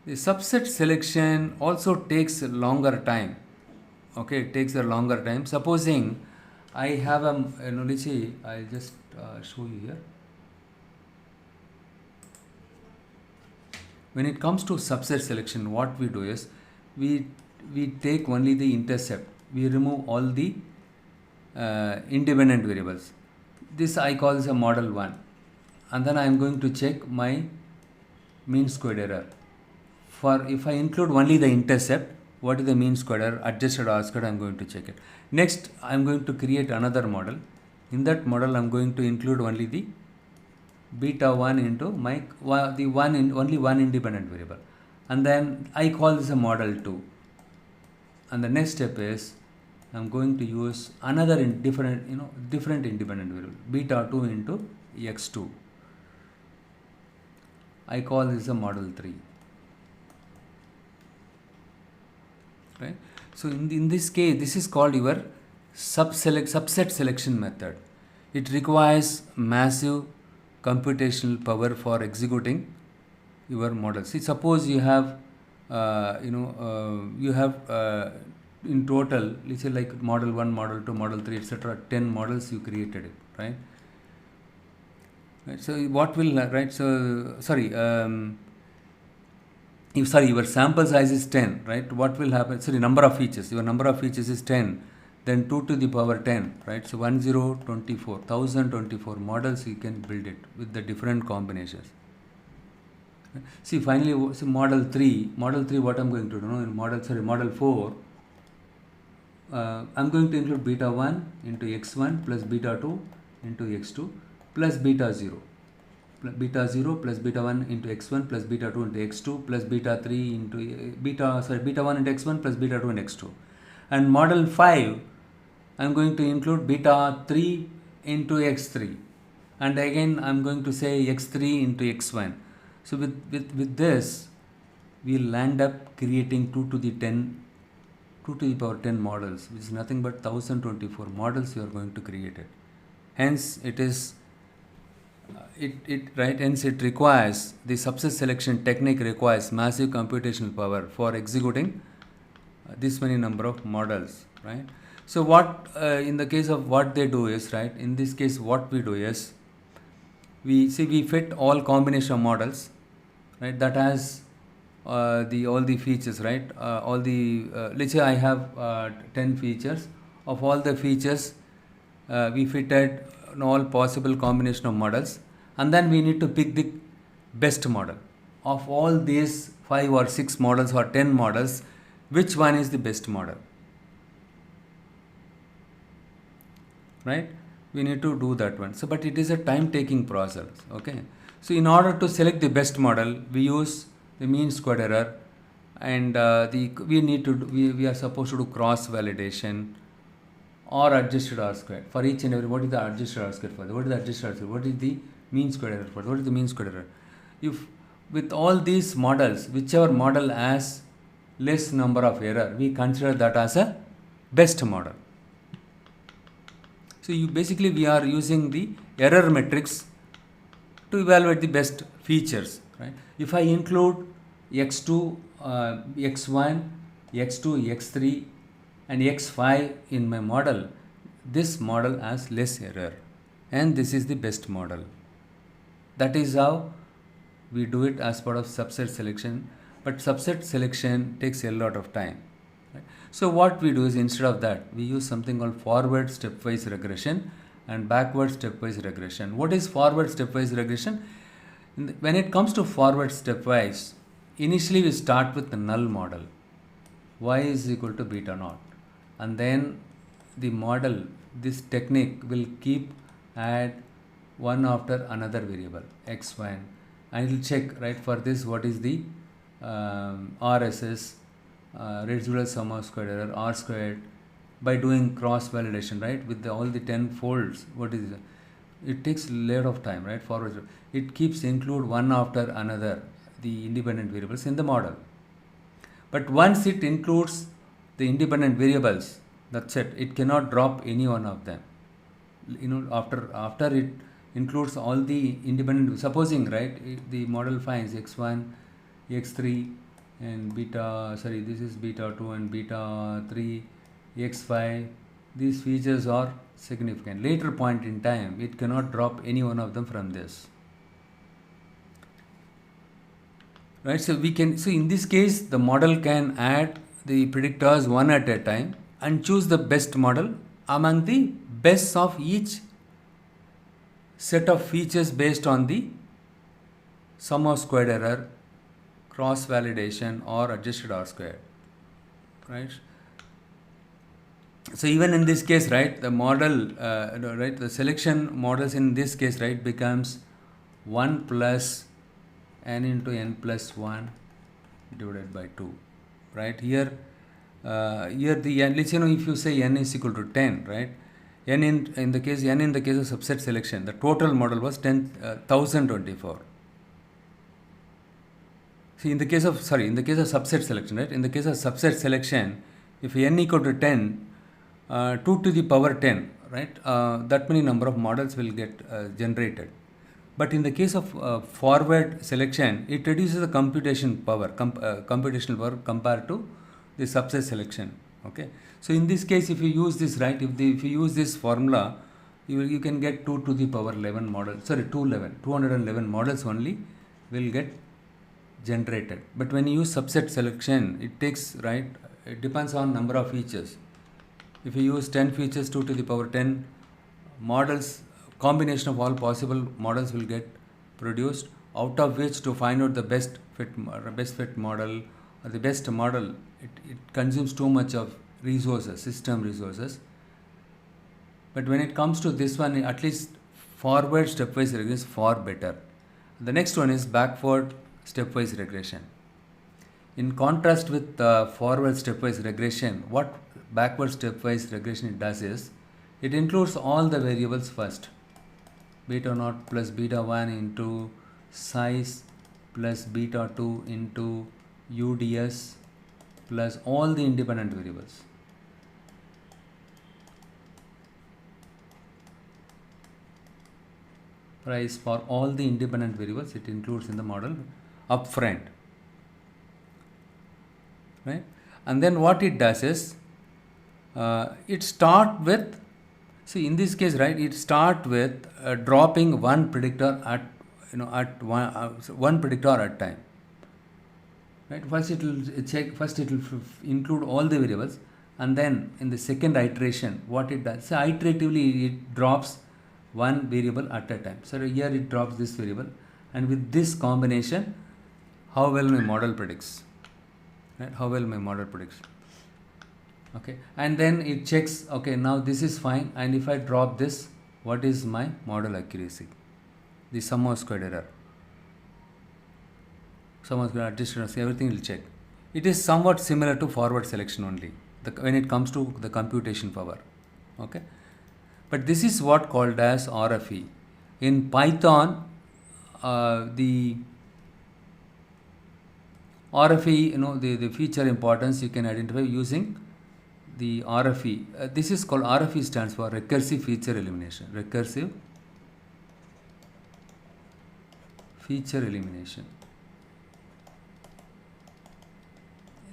The subset selection also takes a longer time. Okay, it takes a longer time. Supposing I have a, let's see, I'll just show you here. When it comes to subset selection, what we do is, we take only the intercept. We remove all the independent variables. This I call this a model 1, and then I am going to check my mean squared error. For if I include only the intercept, what is the mean squared error, adjusted R squared, I am going to check it. Next, I am going to create another model. In that model, I am going to include only the beta 1 into my only one independent variable, and then I call this a model 2. And the next step is, I'm going to use another different independent variable, beta 2 into x2. I call this a model 3. Right. So in this case, this is called your subset selection method. It requires massive computational power for executing your model. See, suppose you have in total, let's say like model 1, model 2, model 3, etc. 10 models you created it, right? Right. So what will, right? So your sample size is 10, right? What will happen? Sorry, number of features. Your number of features is 10. Then 2 to the power 10, right? So 1024 models you can build it with the different combinations. See, finally, so model 3, what I'm going to do now in model 4, I'm going to include beta 1 into x1 plus beta 2 into x2 plus beta 0. Beta 0 plus beta 1 into x1 plus beta 2 into x2 plus beta 3 into beta 1 into x1 plus beta 2 into x2. And model 5, I'm going to include beta 3 into x3, and again I'm going to say x3 into x1. So with this, we'll land up creating 2 to the power 10 models, which is nothing but 1024 models you are going to create it. Hence it is hence it requires, the subset selection technique requires massive computational power for executing this many number of models, right? So what in the case of what they do is, right, in this case what we do is, we fit all combination of models, right, that has all the features, right, let's say I have 10 features. Of all the features, we fitted all possible combination of models, and then we need to pick the best model. Of all these 5 or 6 models or 10 models, which one is the best model? Right? We need to do that one. So, but it is a time-taking process. Okay. So, in order to select the best model, we use the mean squared error, and we are supposed to do cross validation or adjusted R squared for each and every. What is the adjusted R squared for? What is the adjusted R squared? What is the mean squared error for? What is the mean squared error? If with all these models, whichever model has less number of error, we consider that as a best model. So we are using the error matrix to evaluate the best features, right? If I include x2, x1, x2, x3 and x5 in my model, this model has less error and this is the best model. That is how we do it as part of subset selection, but subset selection takes a lot of time. Right? So what we do is, instead of that, we use something called forward stepwise regression and backward stepwise regression. What is forward stepwise regression? When it comes to forward stepwise, initially we start with the null model, y is equal to beta naught, and then the model, this technique will keep add one after another variable x1, and it will check, right, for this what is the RSS, residual sum of squared error, R squared, by doing cross validation, right, with all the 10 folds. What is it? It takes a lot of time, right? Forward. It keeps include one after another the independent variables in the model. But once it includes the independent variables, that's it. It cannot drop any one of them. After it includes all the independent, supposing, right, the model finds x1, x3 and this is beta 2 and beta 3, x5, these features are significant. Later point in time, it cannot drop any one of them from this. Right, so in this case, the model can add the predictors one at a time and choose the best model among the best of each set of features based on the sum of squared error, cross validation or adjusted R squared, right? So even in this case, right, the model, right, the selection models in this case, right, becomes 1 plus n into n plus 1 divided by 2, right? Here the n, let's if you say n is equal to 10, right? N in the case of subset selection, the total model was 1024. See, in the case of subset selection, right? In the case of subset selection, if n equal to 10, 2 to the power 10, right? That many number of models will get generated. But in the case of forward selection, it reduces the computational power compared to the subset selection. Okay. So in this case, if you use this, right, if you use this formula, you can get 2 to the power 11 models. Sorry, 211 models only will get generated. But when you use subset selection, it takes, right, it depends on number of features. If you use 10 features, 2 to the power 10 models, combination of all possible models will get produced, out of which to find out the best fit model or the best model, it consumes too much of resources, system resources. But when it comes to this one, at least forward stepwise regression is far better. The next one is backward stepwise regression. In contrast with forward stepwise regression, what backward stepwise regression does is, it includes all the variables first. Beta naught plus beta 1 into size plus beta 2 into UDS plus all the independent variables. Price for all the independent variables, it includes in the model upfront, right? And then what it does is, it start with, see in this case, right, it start with dropping one predictor at one predictor at time, right? First it will include all the variables, and then in the second iteration, what it does, so iteratively it drops one variable at a time. So here it drops this variable, and with this combination, how well my model predicts, right? How well my model predicts. Okay, and then it checks, okay, now this is fine, and if I drop this, what is my model accuracy? The sum of squared error, sum of squared adjusted, everything will check. It is somewhat similar to forward selection only, when it comes to the computation power. Okay, but this is what called as RFE. In Python, the RFE, the feature importance you can identify using the RFE. This is called, RFE stands for recursive feature elimination. Recursive feature elimination,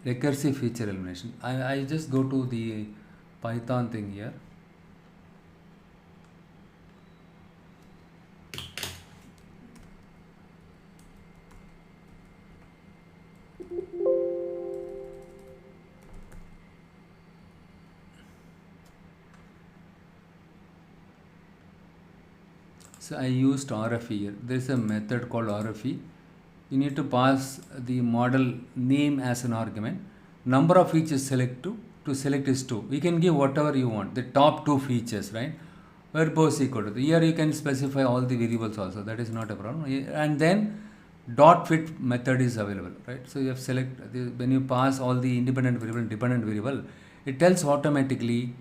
recursive feature elimination. I just go to the Python thing here. So I used RFE here. There is a method called RFE. You need to pass the model name as an argument. Number of features to select is 2. We can give whatever you want. The top 2 features, right? Verbose equal to. Here you can specify all the variables also. That is not a problem. And then dot fit method is available, right? So you have when you pass all the independent variable and dependent variable, it tells automatically,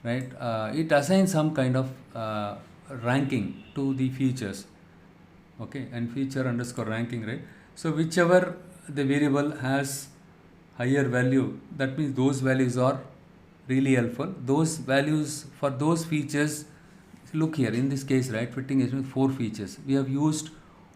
right? It assigns some kind of ranking to the features, okay, and feature underscore ranking, right? So whichever the variable has higher value, that means those values are really helpful. Those values for those features, look here in this case, right? Fitting is 4 features. We have used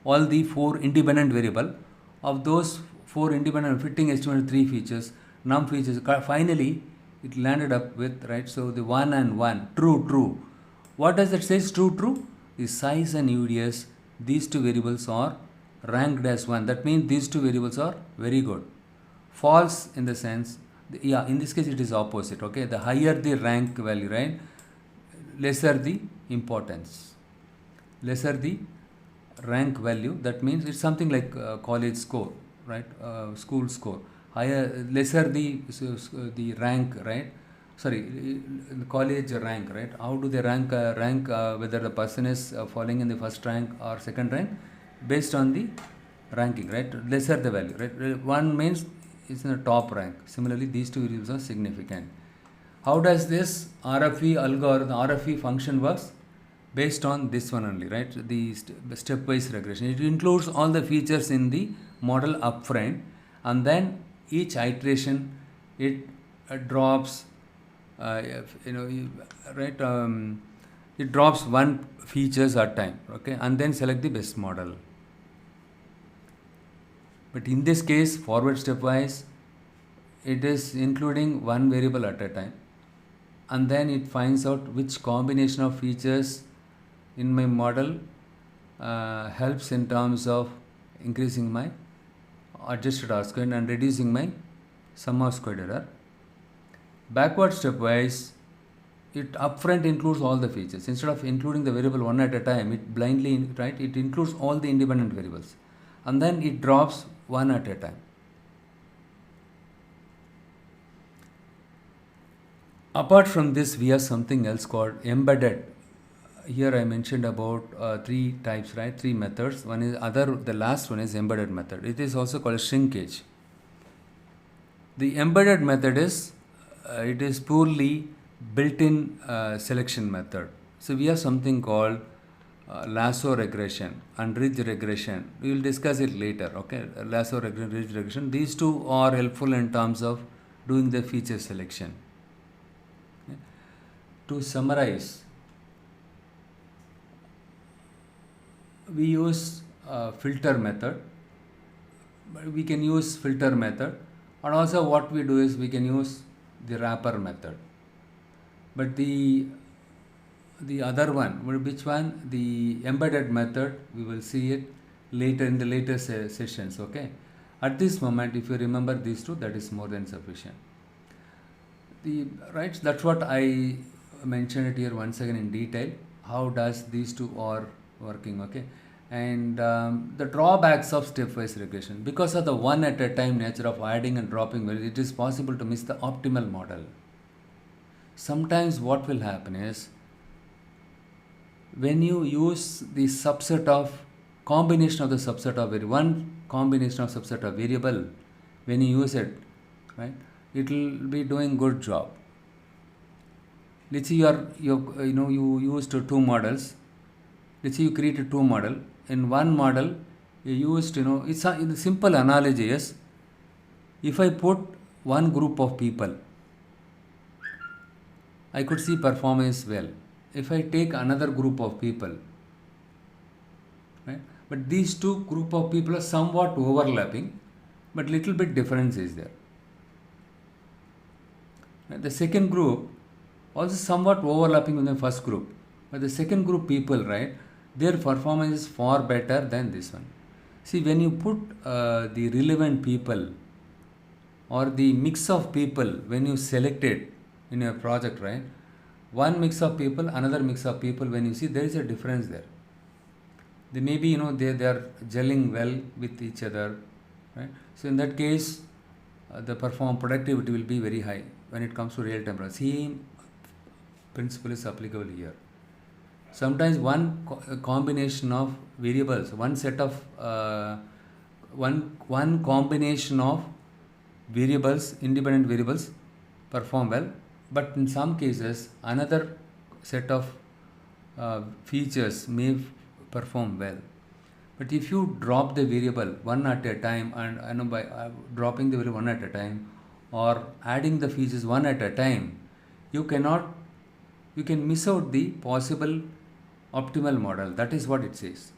all the 4 independent variable. Of those 4 independent, fitting estimated 3 features, num features. Finally, it landed up with, right? So the 1 and 1, true. What does it say? True. The size and UDS, these 2 variables are ranked as 1. That means these 2 variables are very good. False in the sense, in this case it is opposite, okay? The higher the rank value, right? Lesser the importance. Lesser the rank value, that means it's something like college score, right? School score. Lesser the rank, right? Sorry, college rank, right? How do they rank whether the person is falling in the first rank or second rank? Based on the ranking, right? Lesser the value, right? 1 means it's in the top rank. Similarly, these 2 variables are significant. How does this RFE algorithm, RFE function works? Based on this one only, right? The stepwise regression. It includes all the features in the model upfront, and then each iteration it drops, right? It drops 1 features at a time, okay, and then select the best model. But in this case, forward stepwise, it is including 1 variable at a time, and then it finds out which combination of features in my model helps in terms of increasing my adjusted R squared and reducing my sum of squared error. Backward stepwise, it upfront includes all the features. Instead of including the variable 1 at a time, it blindly, right? It includes all the independent variables, and then it drops 1 at a time. Apart from this, we have something else called embedded. Here I mentioned about 3 types, right? 3 methods. One is the last one is embedded method. It is also called shrinkage. The embedded method is it is purely built-in selection method. So we have something called lasso regression and ridge regression. We will discuss it later, okay? Lasso regression, ridge regression. These 2 are helpful in terms of doing the feature selection. Okay? To summarize, we use filter method, but we can use filter method, and also what we do is we can use the wrapper method. But the other one, which one? The embedded method, we will see it later in the later sessions, okay? At this moment, if you remember these 2, that is more than sufficient. Right, that's what I mentioned it here once again in detail. How does these 2 are working, okay? And the drawbacks of stepwise regression, because of the 1 at a time nature of adding and dropping values, it is possible to miss the optimal model. Sometimes what will happen is, when you use the combination of the subset of one combination of subset of variable, when you use it, right, it will be doing good job. Let's say you used 2 models. Let's say you created 2 model. In one model, you used, it's a simple analogy is, if I put one group of people, I could see performance well. If I take another group of people, right? but these two group of people are somewhat overlapping, but little bit difference is there. The second group also somewhat overlapping with the first group, but the second group people, right, their performance is far better than this one. See, when you put the relevant people or the mix of people, when you select it in your project, right, one mix of people, another mix of people, when you see, there is a difference there. They maybe, they are gelling well with each other, right? So in that case, the productivity will be very high when it comes to real time. Same principle is applicable here. Sometimes one combination of variables, one set of one combination of variables, independent variables, perform well, but in some cases another set of features may perform well. But if you drop the variable one at a time, and by dropping the variable one at a time or adding the features one at a time, you can miss out the possible optimal model. That is what it says.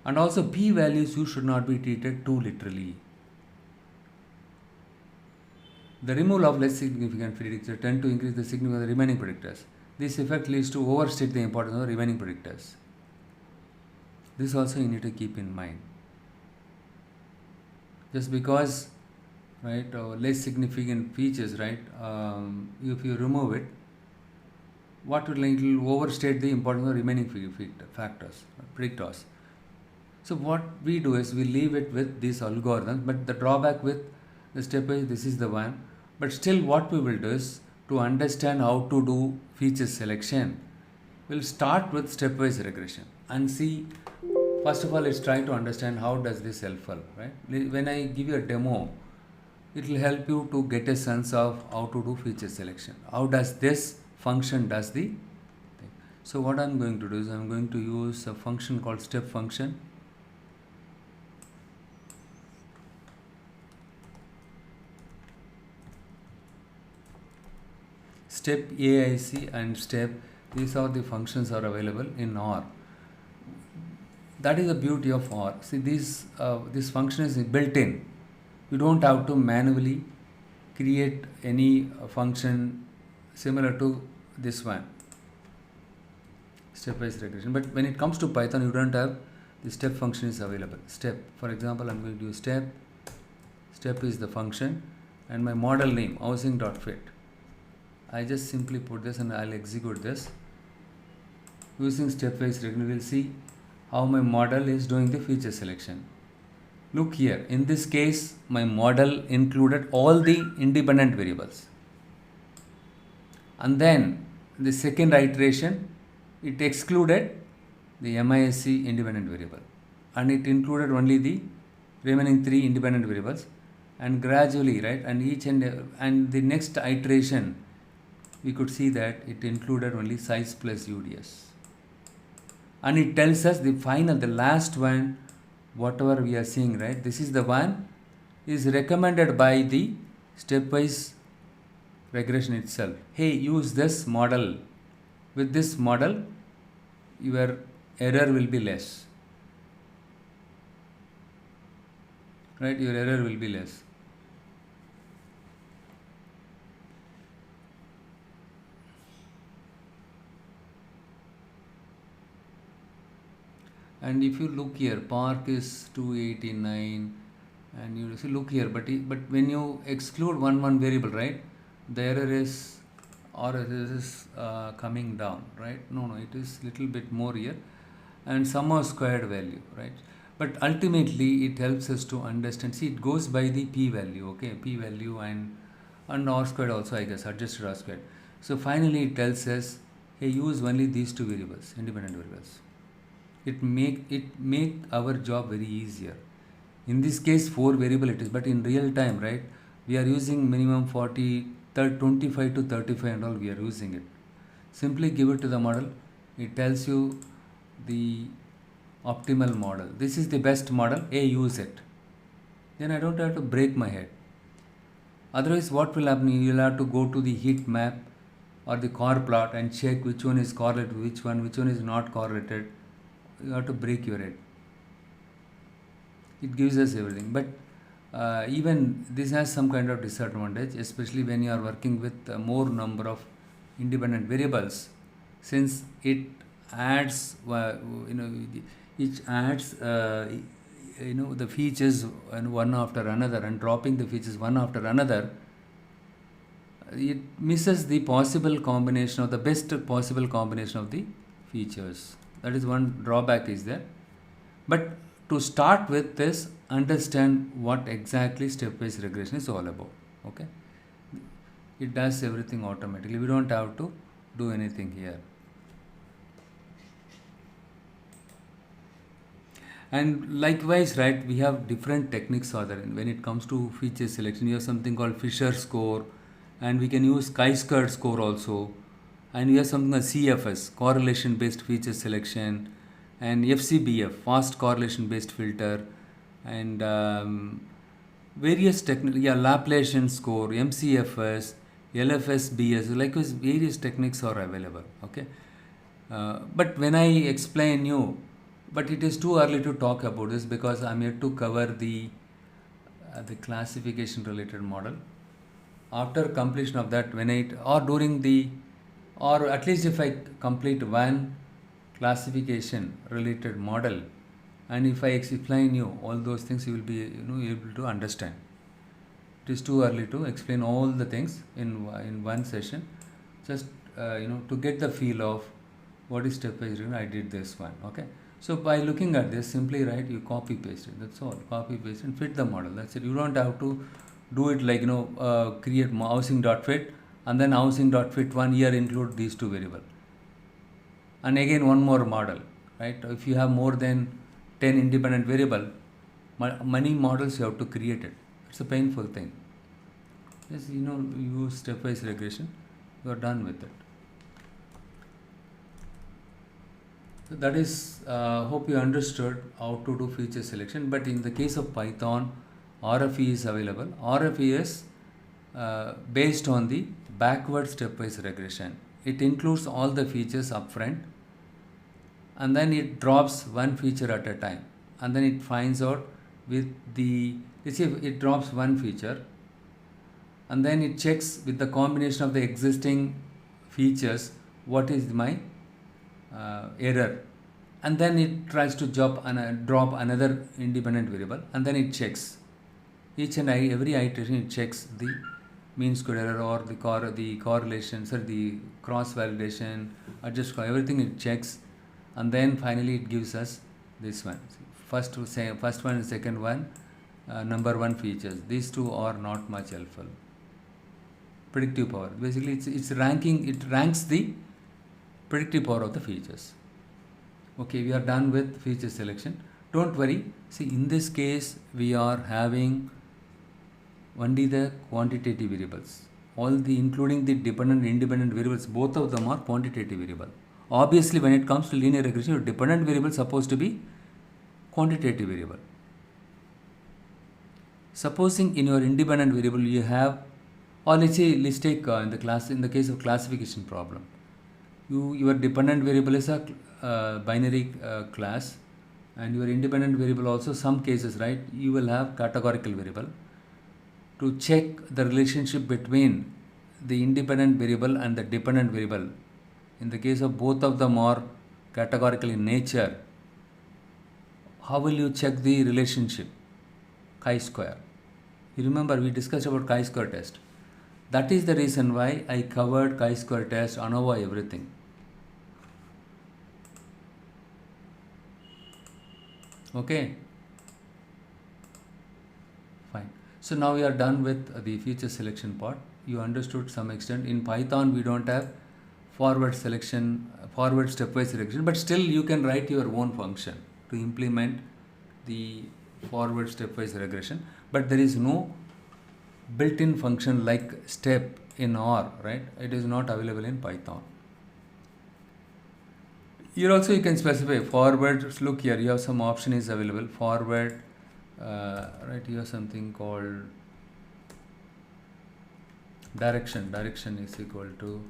And also, p-values you should not be treated too literally. The removal of less significant predictors tend to increase the significance of the remaining predictors. This effect leads to overstate the importance of the remaining predictors. This also you need to keep in mind. Just because, right, less significant features, right, if you remove it, what will it will overstate the importance of the remaining factors, predictors. So what we do is we leave it with these algorithms, but the drawback with the stepwise, this is the one. But still, what we will do is to understand how to do feature selection, we'll start with stepwise regression and see. First of all, let's try to understand how does this help, right? When I give you a demo, it will help you to get a sense of how to do feature selection. How does this function does the thing. So what I'm going to do is I'm going to use a function called step function. Step AIC and step, these are the functions are available in R. That is the beauty of R. See, this function is built in. You don't have to manually create any function similar to this one, stepwise regression. But when it comes to Python, you don't have the step function is available. Step, for example, I'm going to use step. Step is the function, and my model name housing.fit. I just simply put this and I'll execute this. Using stepwise regression, we'll see how my model is doing the feature selection. Look here, in this case, my model included all the independent variables. And then the second iteration, it excluded the MISC independent variable. And it included only the remaining 3 independent variables. And gradually, right, and the next iteration, we could see that it included only size plus UDS. And it tells us the last one, whatever we are seeing, right, this is the one is recommended by the stepwise regression itself. Hey, use this model. With this model, your error will be less. Right, your error will be less. And if you look here, park is 289, and you see, look here, but when you exclude one variable, right, the error is coming down, right? No, it is little bit more here, and somehow squared value, right? But ultimately, it helps us to understand. See, it goes by the p-value, okay, p-value and r squared also, I guess, adjusted r squared. So finally, it tells us, hey, use only these 2 variables, independent variables. It make our job very easier. In this case, 4 variable it is, but in real time, right, we are using minimum 25 to 35 and all we are using it. Simply give it to the model. It tells you the optimal model. This is the best model. Hey, use it. Then I don't have to break my head. Otherwise, what will happen? You will have to go to the heat map or the car plot and check which one is correlated with which one is not correlated. you have to break your head. It gives us everything, but even this has some kind of disadvantage, especially when you are working with more number of independent variables, since it adds each adds the features and one after another, and dropping the features one after another, it misses the possible combination of the best possible combination of the features. That is one drawback is there. But to start with this, understand what exactly stepwise regression is all about. Okay, it does everything automatically. We don't have to do anything here. And likewise, right, we have different techniques other when it comes to feature selection. You have something called Fisher score, and we can use chi-square score also, and we have something like CFS, correlation based feature selection, and FCBF, fast correlation based filter, and various techniques, Laplacian score, MCFS, LFSBS, likewise various techniques are available. Okay, but when I explain you, but it is too early to talk about this because I'm yet to cover the classification related model. After completion of that, when it or at least if I complete one classification related model, and if I explain you all those things, you will be able to understand. It is too early to explain all the things in one session. Just to get the feel of what is stepwise regression, I did this one. Okay. So by looking at this, simply right, you copy paste it. That's all. Copy paste and fit the model. That's it. You don't have to do it like create housing.fit and then housing.fit1 here include these two variables. And again one more model, right? If you have more than 10 independent variable, many models you have to create it. It's a painful thing. Just use stepwise regression. You are done with it. So that is, hope you understood how to do feature selection. But in the case of Python, RFE is available. RFE is based on the backward stepwise regression. It includes all the features upfront, and then it drops one feature at a time, and then it finds out with the, let's say it drops one feature, and then it checks with the combination of the existing features what is my error, and then it tries to drop another independent variable, and then it checks each and every iteration. It checks the mean square error or the correlation, the cross validation, adjust everything. It checks, and then finally it gives us this one. First one and second one, number one features. These two are not much helpful. Predictive power. Basically, it's ranking. It ranks the predictive power of the features. Okay, we are done with feature selection. Don't worry. See, in this case, we are having only the quantitative variables. Including the dependent and independent variables, both of them are quantitative variable. Obviously, when it comes to linear regression, your dependent variable is supposed to be quantitative variable. Supposing in your independent variable you have, or let's take in the case of classification problem, your dependent variable is a binary class, and your independent variable also, some cases, right, you will have categorical variable. To check the relationship between the independent variable and the dependent variable, in the case of both of them are categorical in nature, how will you check the relationship? Chi-square. You remember we discussed about chi-square test. That is the reason why I covered chi-square test, ANOVA, everything. Okay. Fine. So now we are done with the feature selection part. You understood some extent. In Python, we don't have forward stepwise regression, but still you can write your own function to implement the forward stepwise regression. But there is no built-in function like step in R, right? It is not available in Python. Here also you can specify forward. Look here, you have some option is available. Forward, right? You have something called direction. Direction is equal to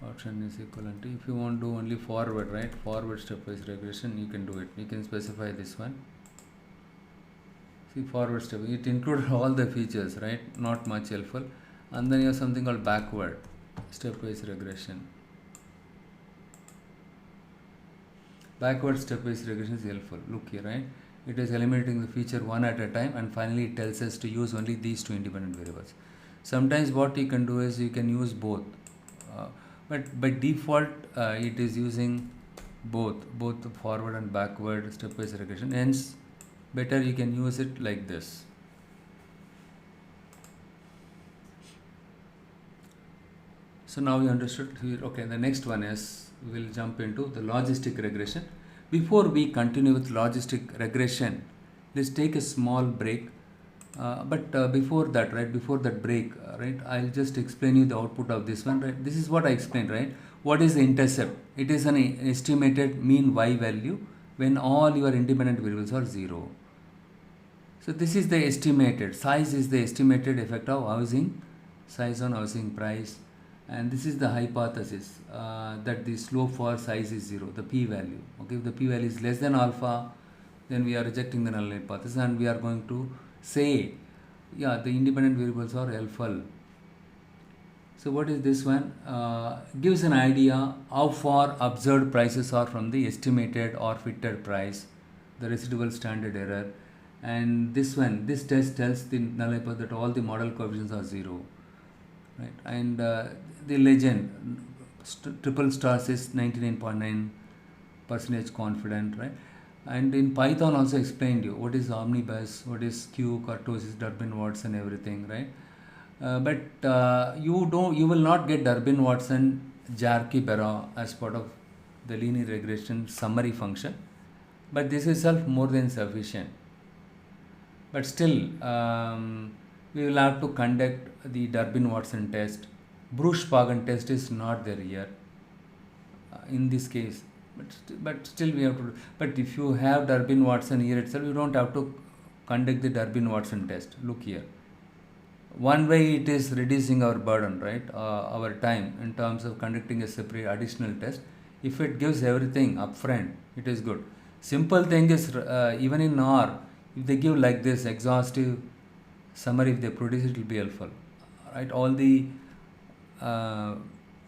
option is equivalent to, if you want to do only forward, right, forward stepwise regression, you can do it. You can specify this one. See, forward step, it includes all the features, right, not much helpful. And then you have something called backward stepwise regression. Backward stepwise regression is helpful. Look here, right, it is eliminating the feature one at a time, and finally it tells us to use only these two independent variables. Sometimes what you can do is you can use both, but by default it is using both the forward and backward stepwise regression. Hence better you can use it like this. So now you understood here. Okay, the next one is, we will jump into the logistic regression. Before we continue with logistic regression, let's take a small break. But before that, right, before that break, right, I'll just explain you the output of this one, right. This is what I explained, right. What is the intercept? It is an estimated mean y value when all your independent variables are 0. So this is the estimated size, is the estimated effect of housing, size on housing price, and this is the hypothesis that the slope for size is 0, the p value. Okay, if the p value is less than alpha, then we are rejecting the null hypothesis, and we are going to say, yeah, the independent variables are helpful. So what is this one? Gives an idea how far observed prices are from the estimated or fitted price, the residual standard error. And this one, this test tells the null hypothesis that all the model coefficients are 0, right. And the legend, triple star says 99.9% confident, right. And in Python also explained you what is omnibus, what is Q, kurtosis, Durbin-Watson, everything, right. But you will not get Durbin-Watson, Jarque-Barra as part of the linear regression summary function, but this is itself more than sufficient. But still, we will have to conduct the Durbin-Watson test. Bruce-Pagan test is not there here in this case, but still we have to do. But if you have Durbin-Watson here itself, you don't have to conduct the Durbin-Watson test. Look here. One way it is reducing our burden, right, our time in terms of conducting a separate additional test. If it gives everything upfront, it is good. Simple thing is, even in R, if they give like this exhaustive summary, if they produce it, will be helpful, right. All the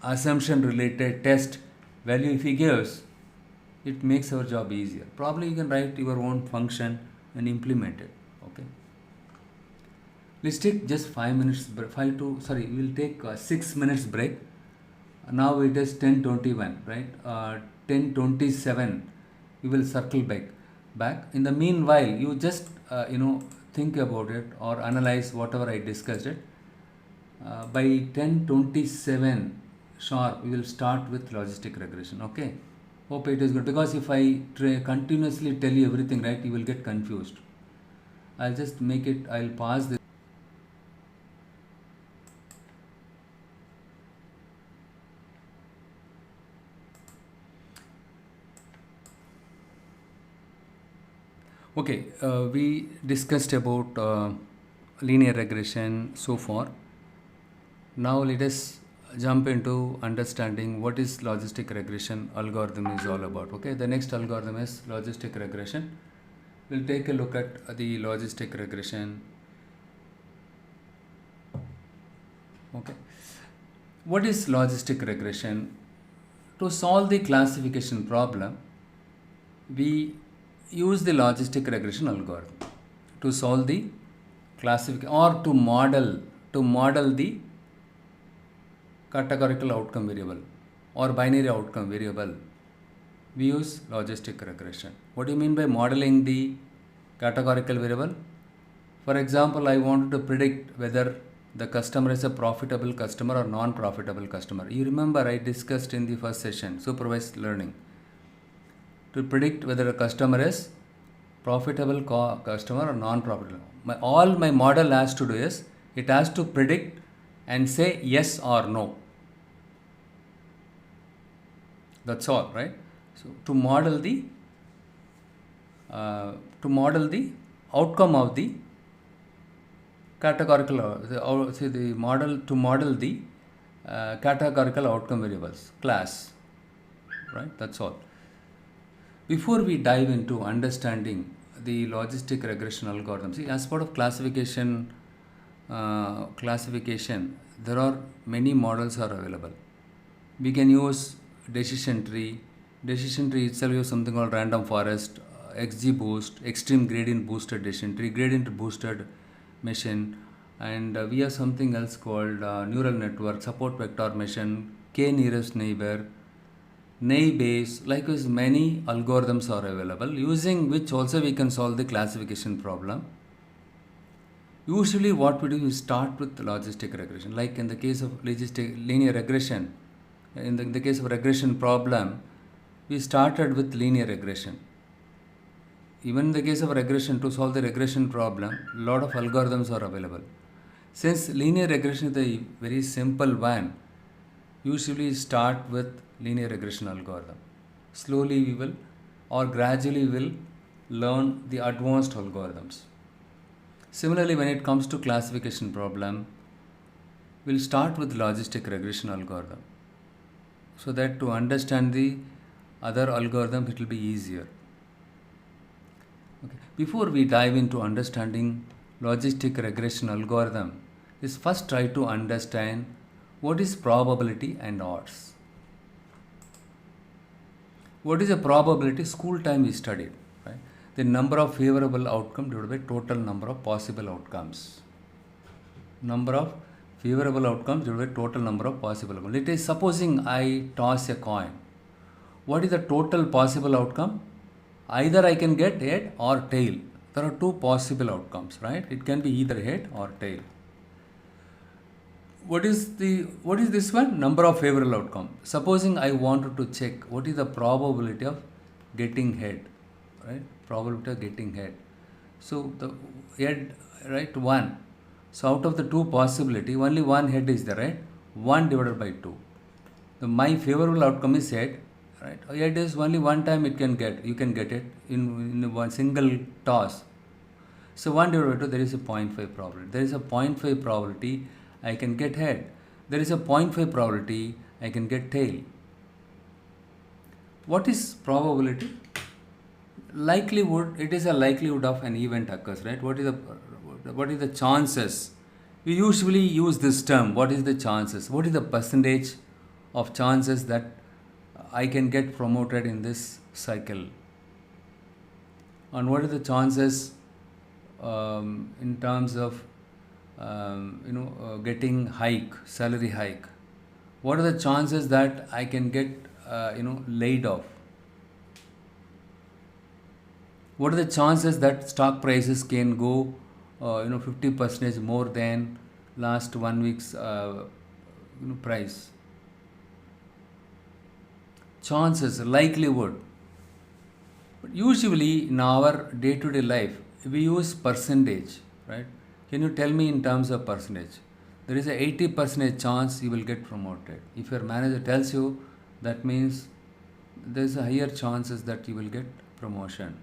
assumption related test value if he gives, it makes our job easier. Probably you can write your own function and implement it. Okay, let's take just 5 minutes, we'll take 6 minutes break. Now it is 10:21, right. 10:27 we will circle back. In the meanwhile, you just think about it or analyze whatever I discussed it. By 10:27 sharp, we will start with logistic regression. Okay, hope it is good, because if I continuously tell you everything, right, you will get confused. I'll just make it, I'll pause this. Okay, we discussed about linear regression so far. Now let us jump into understanding what is logistic regression algorithm is all about. Okay, the next algorithm is logistic regression. We'll take a look at the logistic regression. Okay, what is logistic regression? To solve the classification problem, we use the logistic regression algorithm to solve the classification or to model the categorical outcome variable or binary outcome variable. We use logistic regression. What do you mean by modeling the categorical variable? For example, I wanted to predict whether the customer is a profitable customer or non-profitable customer. You remember I discussed in the first session, supervised learning, to predict whether a customer is profitable customer or non-profitable. All my model has to do is, it has to predict and say yes or no. That's all, right? So to model the outcome of the categorical, to model the categorical outcome variables, class, right? That's all. Before we dive into understanding the logistic regression algorithm, see, as part of classification, there are many models are available. We can use decision tree. Decision tree itself is something called random forest, XGBoost, extreme gradient boosted decision tree, gradient boosted machine, and we have something else called neural network, support vector machine, k nearest neighbor, Naive, likewise many algorithms are available using which also we can solve the classification problem. Usually what we do is start with logistic regression. Like in the case of linear regression, in the case of regression problem, we started with linear regression. Even in the case of regression, to solve the regression problem, a lot of algorithms are available. Since linear regression is a very simple one, usually start with linear regression algorithm. Slowly we will or gradually we will learn the advanced algorithms. Similarly, when it comes to classification problem, we'll start with logistic regression algorithm, so that to understand the other algorithm it will be easier. Okay. Before we dive into understanding logistic regression algorithm, let's first try to understand what is probability and odds. What is a probability? School time we studied, right? The number of favorable outcome divided by total number of possible outcomes. Number of favorable outcomes divided by total number of possible outcomes. Let us supposing I toss a coin. What is the total possible outcome? Either I can get head or tail. There are two possible outcomes, right? It can be either head or tail. What is this one? Number of favorable outcome. Supposing I wanted to check what is the probability of getting head, right? Probability of getting head. So the head, right, 1. So out of the two possibility, only one head is there, right? 1 divided by 2. My favorable outcome is head, right? Head is only one time you can get it in one single toss. So 1 divided by 2, there is a 0.5 probability. There is a 0.5 probability I can get head. There is a 0.5 probability I can get tail. What is probability? Likelihood. It is a likelihood of an event occurs, right? What is the chances? We usually use this term. What is the chances? What is the percentage of chances that I can get promoted in this cycle? And what are the chances in terms of getting salary hike? What are the chances that I can get laid off? What are the chances that stock prices can go 50% more than last 1 week's price? Chances, likelihood. But usually in our day-to-day life, we use percentage, right? Can you tell me in terms of percentage? There is a 80% chance you will get promoted. If your manager tells you, that means there is a higher chances that you will get promotion.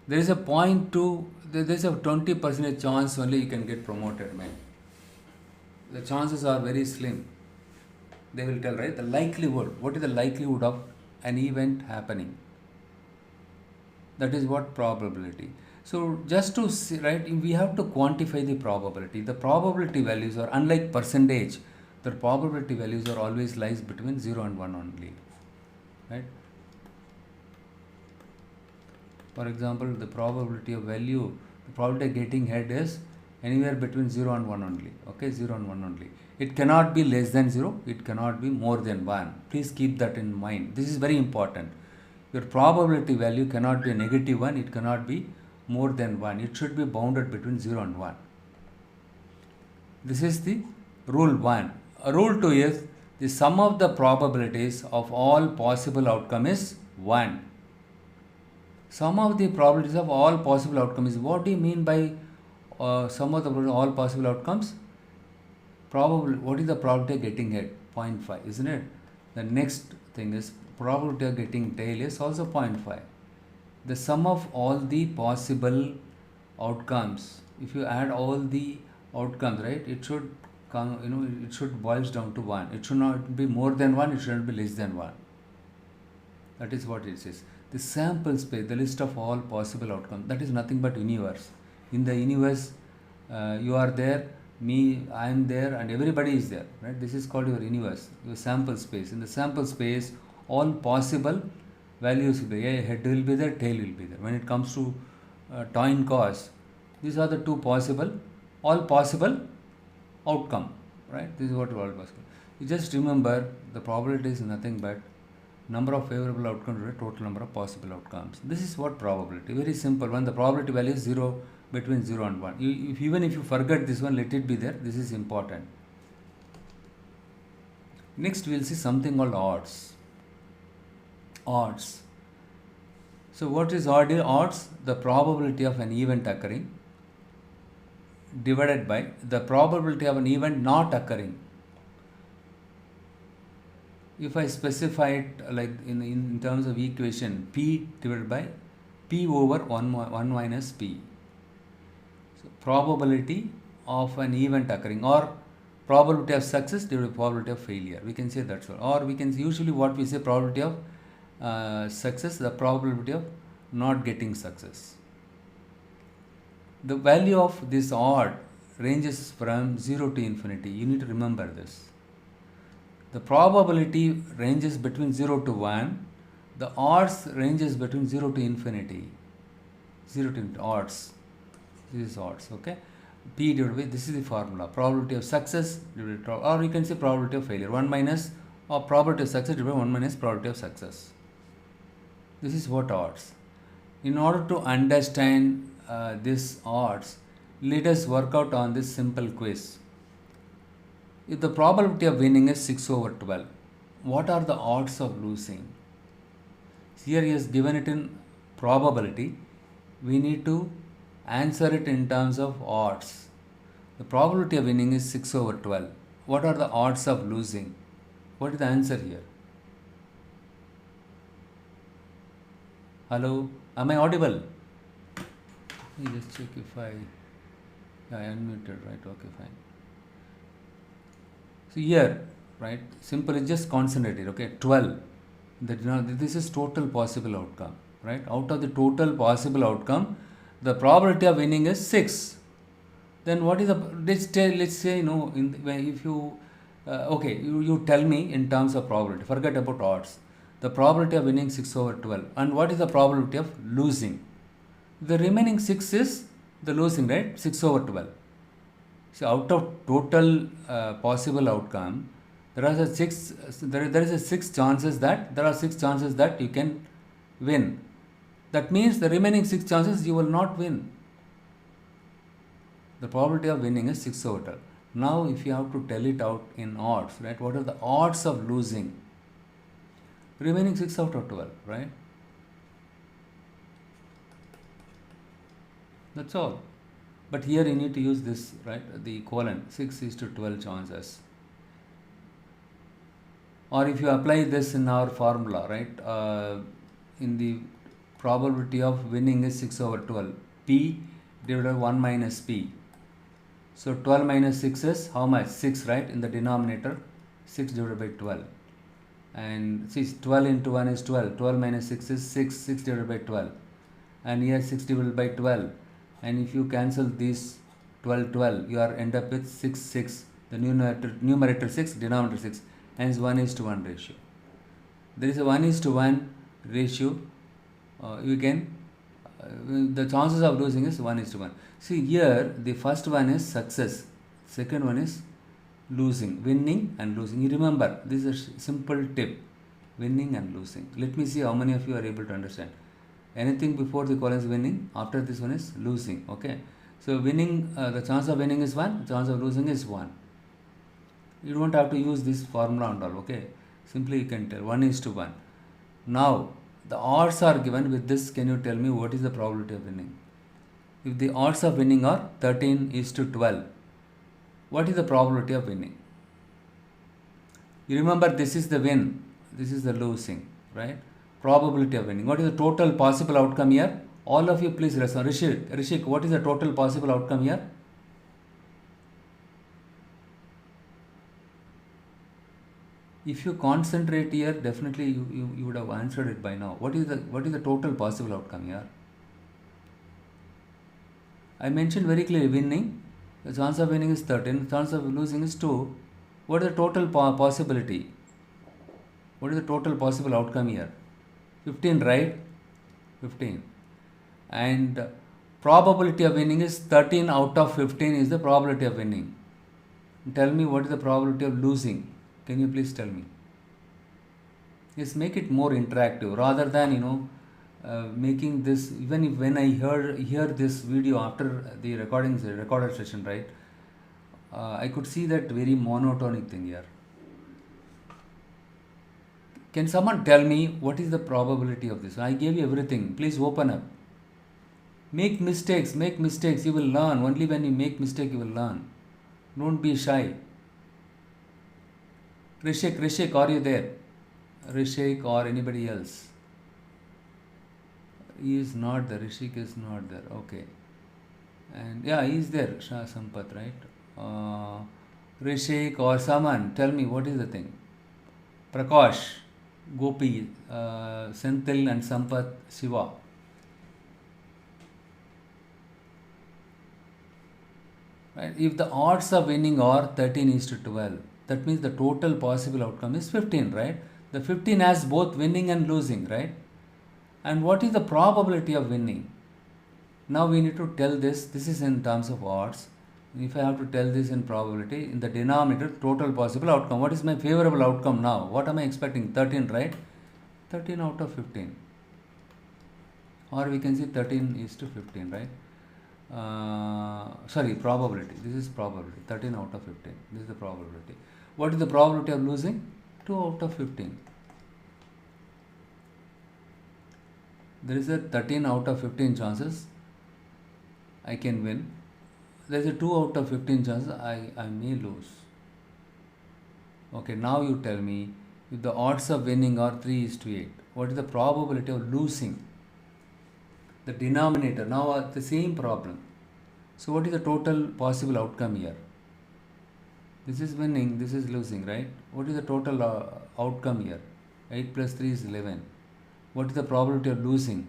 There is a 20% chance only you can get promoted, man. The chances are very slim. They will tell, right? The likelihood. What is the likelihood of an event happening? That is what probability. So just to see, right, we have to quantify the probability. The probability values are, unlike percentage, the probability values are always lies between 0 and 1 only, right? For example, the probability of getting head is anywhere between 0 and 1 only. Okay, 0 and 1 only. It cannot be less than 0. It cannot be more than 1. Please keep that in mind. This is very important. Your probability value cannot be a negative 1. It cannot be more than 1. It should be bounded between 0 and 1. This is the rule 1. Rule 2 is the sum of the probabilities of all possible outcome is 1. Sum of the probabilities of all possible outcomes. What do you mean by sum of the all possible outcomes? What is the probability of getting head? 0.5, isn't it? The next thing is probability of getting tail is also 0.5. The sum of all the possible outcomes, if you add all the outcomes, right, it should it should boils down to 1. It should not be more than 1, it shouldn't be less than 1. That is what it says. The sample space, the list of all possible outcomes, that is nothing but universe. In the universe, you are there, me, I am there, and everybody is there, right? This is called your universe, your sample space. In the sample space, all possible values will be, a head will be there, tail will be there. When it comes to coin cost, these are the two possible, all possible outcome, right? This is what all possible. You just remember the probability is nothing but number of favorable outcomes to the total number of possible outcomes. This is what probability. Very simple. When the probability value is 0, between 0 and 1. Even if you forget this one, let it be there. This is important. Next, we will see something called odds. Odds. So, what is odds? The probability of an event occurring divided by the probability of an event not occurring. If I specify it like in terms of equation, P divided by P over 1 minus P. So, probability of an event occurring, or probability of success divided by probability of failure. We can say that's all. Or we can usually what we say probability of success, the probability of not getting success. The value of this odd ranges from 0 to infinity. You need to remember this. The probability ranges between 0 to 1. The odds ranges between 0 to infinity. 0 to infinity, odds. This is odds, okay? P divided by, this is the formula. Probability of success, or you can say probability of failure. 1 minus, or probability of success divided by 1 minus probability of success. This is what odds. In order to understand this odds, let us work out on this simple quiz. If the probability of winning is 6 over 12, what are the odds of losing? Here he has given it in probability. We need to answer it in terms of odds. The probability of winning is 6 over 12. What are the odds of losing? What is the answer here? Hello? Am I audible? Let me just check if I unmuted, right? Okay, fine. So here, right, simply just concentrate it, okay, 12. This is total possible outcome, right? Out of the total possible outcome, the probability of winning is 6. Then what is the, let's say, if you, you tell me in terms of probability, forget about odds. The probability of winning 6 over 12. And what is the probability of losing? The remaining 6 is the losing, right? 6 over 12. So out of total possible outcome, there are six chances that you can win. That means the remaining 6 chances you will not win. The probability of winning is 6 over 12. Now if you have to tell it out in odds, right? What are the odds of losing? Remaining 6 out of 12, right? That's all. But here you need to use this, right? The colon, 6 is to 12 chances. Or if you apply this in our formula, right? In the probability of winning is 6 over 12. P divided by 1 minus P. So 12 minus 6 is how much? 6, right? In the denominator, 6 divided by 12. And see, 12 into 1 is 12. 12 minus 6 is 6. 6 divided by 12. And here 6 divided by 12. And if you cancel these 12, you are end up with 6, 6. The numerator 6, denominator 6. Hence 1 is to 1 ratio. There is a 1 is to 1 ratio. You can, the chances of losing is 1 is to 1. See here, the first one is success. Second one is losing, winning and losing. You remember, this is a simple tip. Winning and losing. Let me see how many of you are able to understand. Anything before the column is winning, after this one is losing, okay. So winning, the chance of winning is 1, chance of losing is 1. You don't have to use this formula and all, okay. Simply you can tell 1 is to 1. Now, the odds are given. With this, can you tell me what is the probability of winning? If the odds of winning are 13 is to 12, what is the probability of winning? You remember, this is the win, this is the losing, right? Probability of winning. What is the total possible outcome here? All of you please respond. Rishik, what is the total possible outcome here? If you concentrate here, definitely you would have answered it by now. What is the total possible outcome here? I mentioned very clearly, winning, the chance of winning is 13, chance of losing is 2. What is the total possibility? What is the total possible outcome here? 15, right? 15. And probability of winning is 13 out of 15 is the probability of winning. Tell me, what is the probability of losing? Can you please tell me? Yes, make it more interactive rather than making this. Even if when I hear this video after the recorded session, right? I could see that very monotonic thing here. Can someone tell me what is the probability of this? I gave you everything. Please open up. Make mistakes. You will learn. Only when you make mistake, you will learn. Don't be shy. Rishik, are you there? Rishik or anybody else? He is not there. Rishik is not there. Okay. And yeah, he is there. Shah Sampath, right? Rishik or someone, tell me what is the thing. Prakash, Gopi, Senthil and Sampath, Shiva. Right? If the odds of winning are 13:12, that means the total possible outcome is 15, right? The 15 has both winning and losing, right? And what is the probability of winning? Now we need to tell this. This is in terms of odds. If I have to tell this in probability, in the denominator, total possible outcome. What is my favorable outcome now? What am I expecting? 13, right? 13 out of 15. Or we can say 13:15, right? Sorry, probability. This is probability. 13 out of 15. This is the probability. What is the probability of losing? 2 out of 15. There is a 13 out of 15 chances I can win. There is a 2 out of 15 chances I may lose. Okay, now you tell me, if the odds of winning are 3:8, what is the probability of losing? The denominator, now the same problem. So what is the total possible outcome here? This is winning, this is losing, right? What is the total outcome here? 8 plus 3 is 11. What is the probability of losing?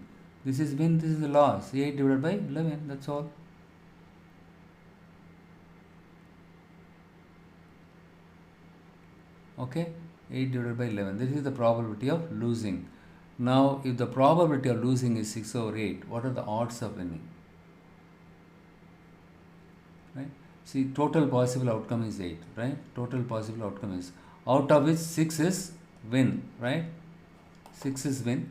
This is win, this is the loss. 8 divided by 11, that's all. Okay, 8 divided by 11. This is the probability of losing. Now, if the probability of losing is 6 over 8, what are the odds of winning? Right? See, total possible outcome is 8, right? Total possible outcome is, out of which 6 is win, right? 6 is win.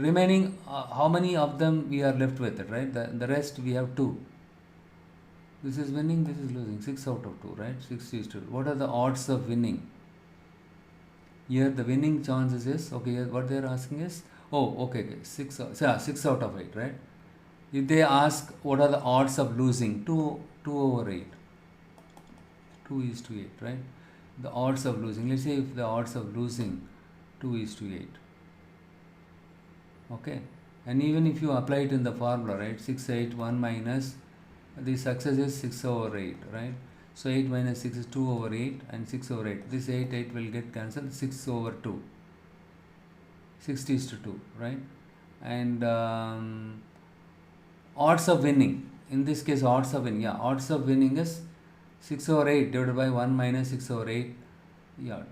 Remaining, how many of them we are left with it, right? The rest we have 2. This is winning, this is losing. 6 out of 2, right? 6 is 2. What are the odds of winning? Here the winning chances is, okay, what they are asking is, okay, 6 out of 8, right? If they ask what are the odds of losing, 2 over 8. 2:8, right? The odds of losing, let's say if the odds of losing 2:8. Okay, and even if you apply it in the formula, right, 6, 8, 1 minus, the success is 6 over 8, right? So 8 minus 6 is 2 over 8 and 6 over 8. This 8 will get cancelled, 6 over 2. 60:2, right? And odds of winning, in this case odds of winning, odds of winning is 6 over 8 divided by 1 minus 6 over 8.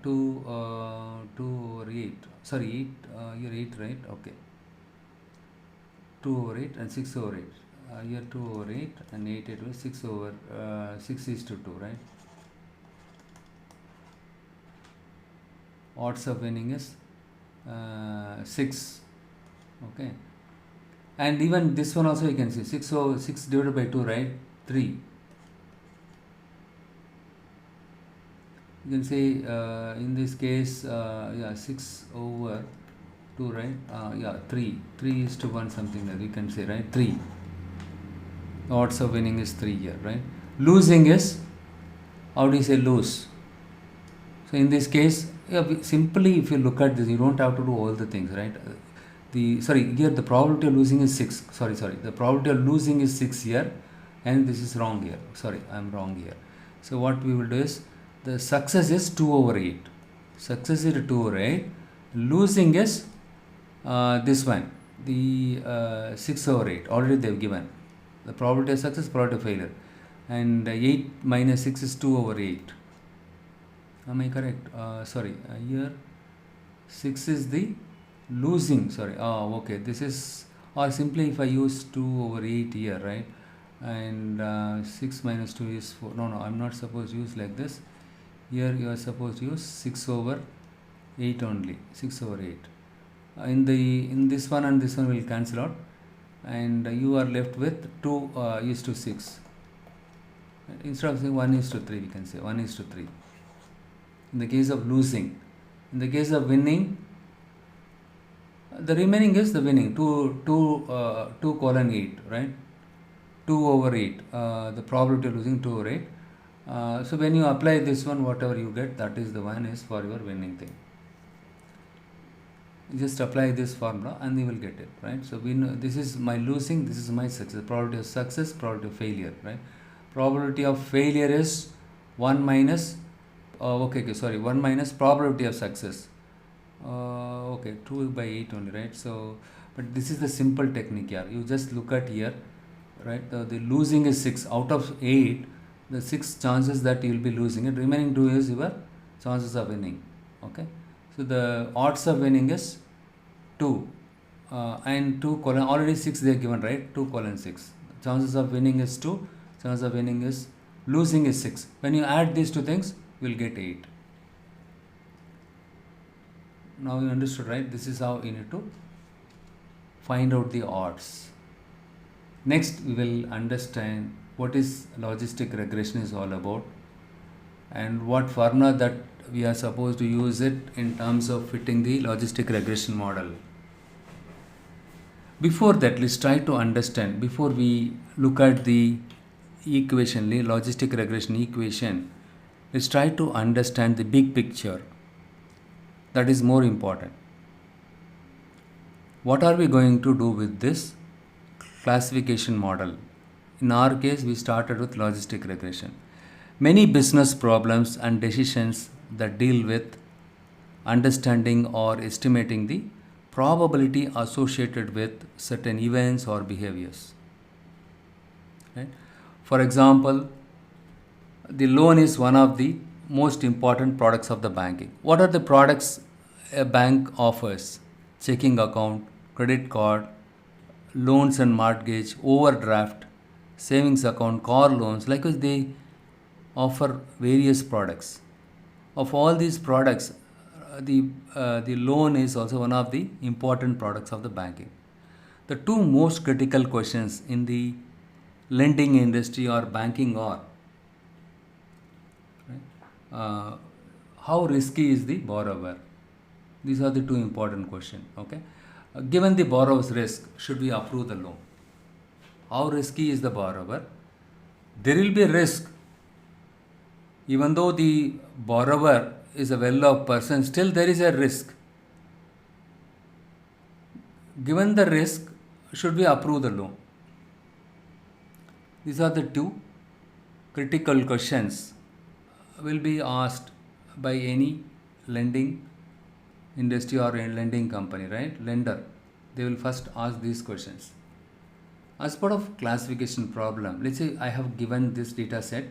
2 over 8. Sorry, 8, here 8, right? Okay. 2 over 8 and 6 over 8. Here 2 over 8 and 8 was 6 over 6:2, right? Odds of winning is 6. Okay. And even this one also you can see 6 divided by 2, right? 3. You can say in this case 6 over 2, right? 3:1 something that you can say, right? 3. Odds of winning is 3 here, right? Losing is, how do you say lose? So in this case, simply if you look at this, you don't have to do all the things, right? Here the probability of losing is 6. Sorry. The probability of losing is 6 here, and this is wrong here. Sorry, I'm wrong here. So what we will do is, the success is 2 over 8. Success is 2, right? Losing is this one, the 6 over 8. Already they've given. The probability of success, probability of failure. And 8 minus 6 is 2 over 8. Am I correct? Sorry, here 6 is the losing. Sorry. Okay. This is, or simply if I use 2 over 8 here, right? And 6 minus 2 is 4. No, I'm not supposed to use like this. Here you are supposed to use 6 over 8 only. 6 over 8. In this one and this one will cancel out, and you are left with 2 is to 6. Instead of saying 1 is to 3, we can say 1 is to 3. In the case of losing. In the case of winning, the remaining is the winning, 2 colon 8, right? 2 over 8, the probability of losing 2 over 8. So when you apply this one, whatever you get, that is the one is for your winning thing. You just apply this formula and you will get it, right? So we know this is my losing, this is my success. Probability of success, probability of failure, right? Probability of failure is 1 minus 1 minus probability of success. 2 by 8 only, right? So, but this is the simple technique here. You just look at here, right? The losing is 6 out of 8. The 6 chances that you will be losing it. Remaining 2 is your chances of winning. Okay. So the odds of winning is 2 and 2 colon, already 6 they are given, right? 2 colon 6. Chances of winning is 2. Chances of winning is losing is 6. When you add these two things, you will get 8. Now you understood, right? This is how you need to find out the odds. Next, we will understand what is logistic regression is all about and what formula that we are supposed to use it in terms of fitting the logistic regression model. Before that, let's try to understand, before we look at the equation, the logistic regression equation, let's try to understand the big picture. That is more important. What are we going to do with this classification model? In our case, we started with logistic regression. Many business problems and decisions that deal with understanding or estimating the probability associated with certain events or behaviors. Right? For example, the loan is one of the most important products of the banking. What are the products a bank offers? Checking account, credit card, loans and mortgage, overdraft, savings account, car loans. Likewise, they offer various products. Of all these products, the loan is also one of the important products of the banking. The two most critical questions in the lending industry or banking are, how risky is the borrower? These are the two important questions. Okay, given the borrower's risk, should we approve the loan? How risky is the borrower? There will be a risk. Even though the borrower is a well-off person, still there is a risk. Given the risk, should we approve the loan? These are the two critical questions will be asked by any lending industry or a lending company, right? Lender. They will first ask these questions. As part of classification problem, let's say I have given this data set,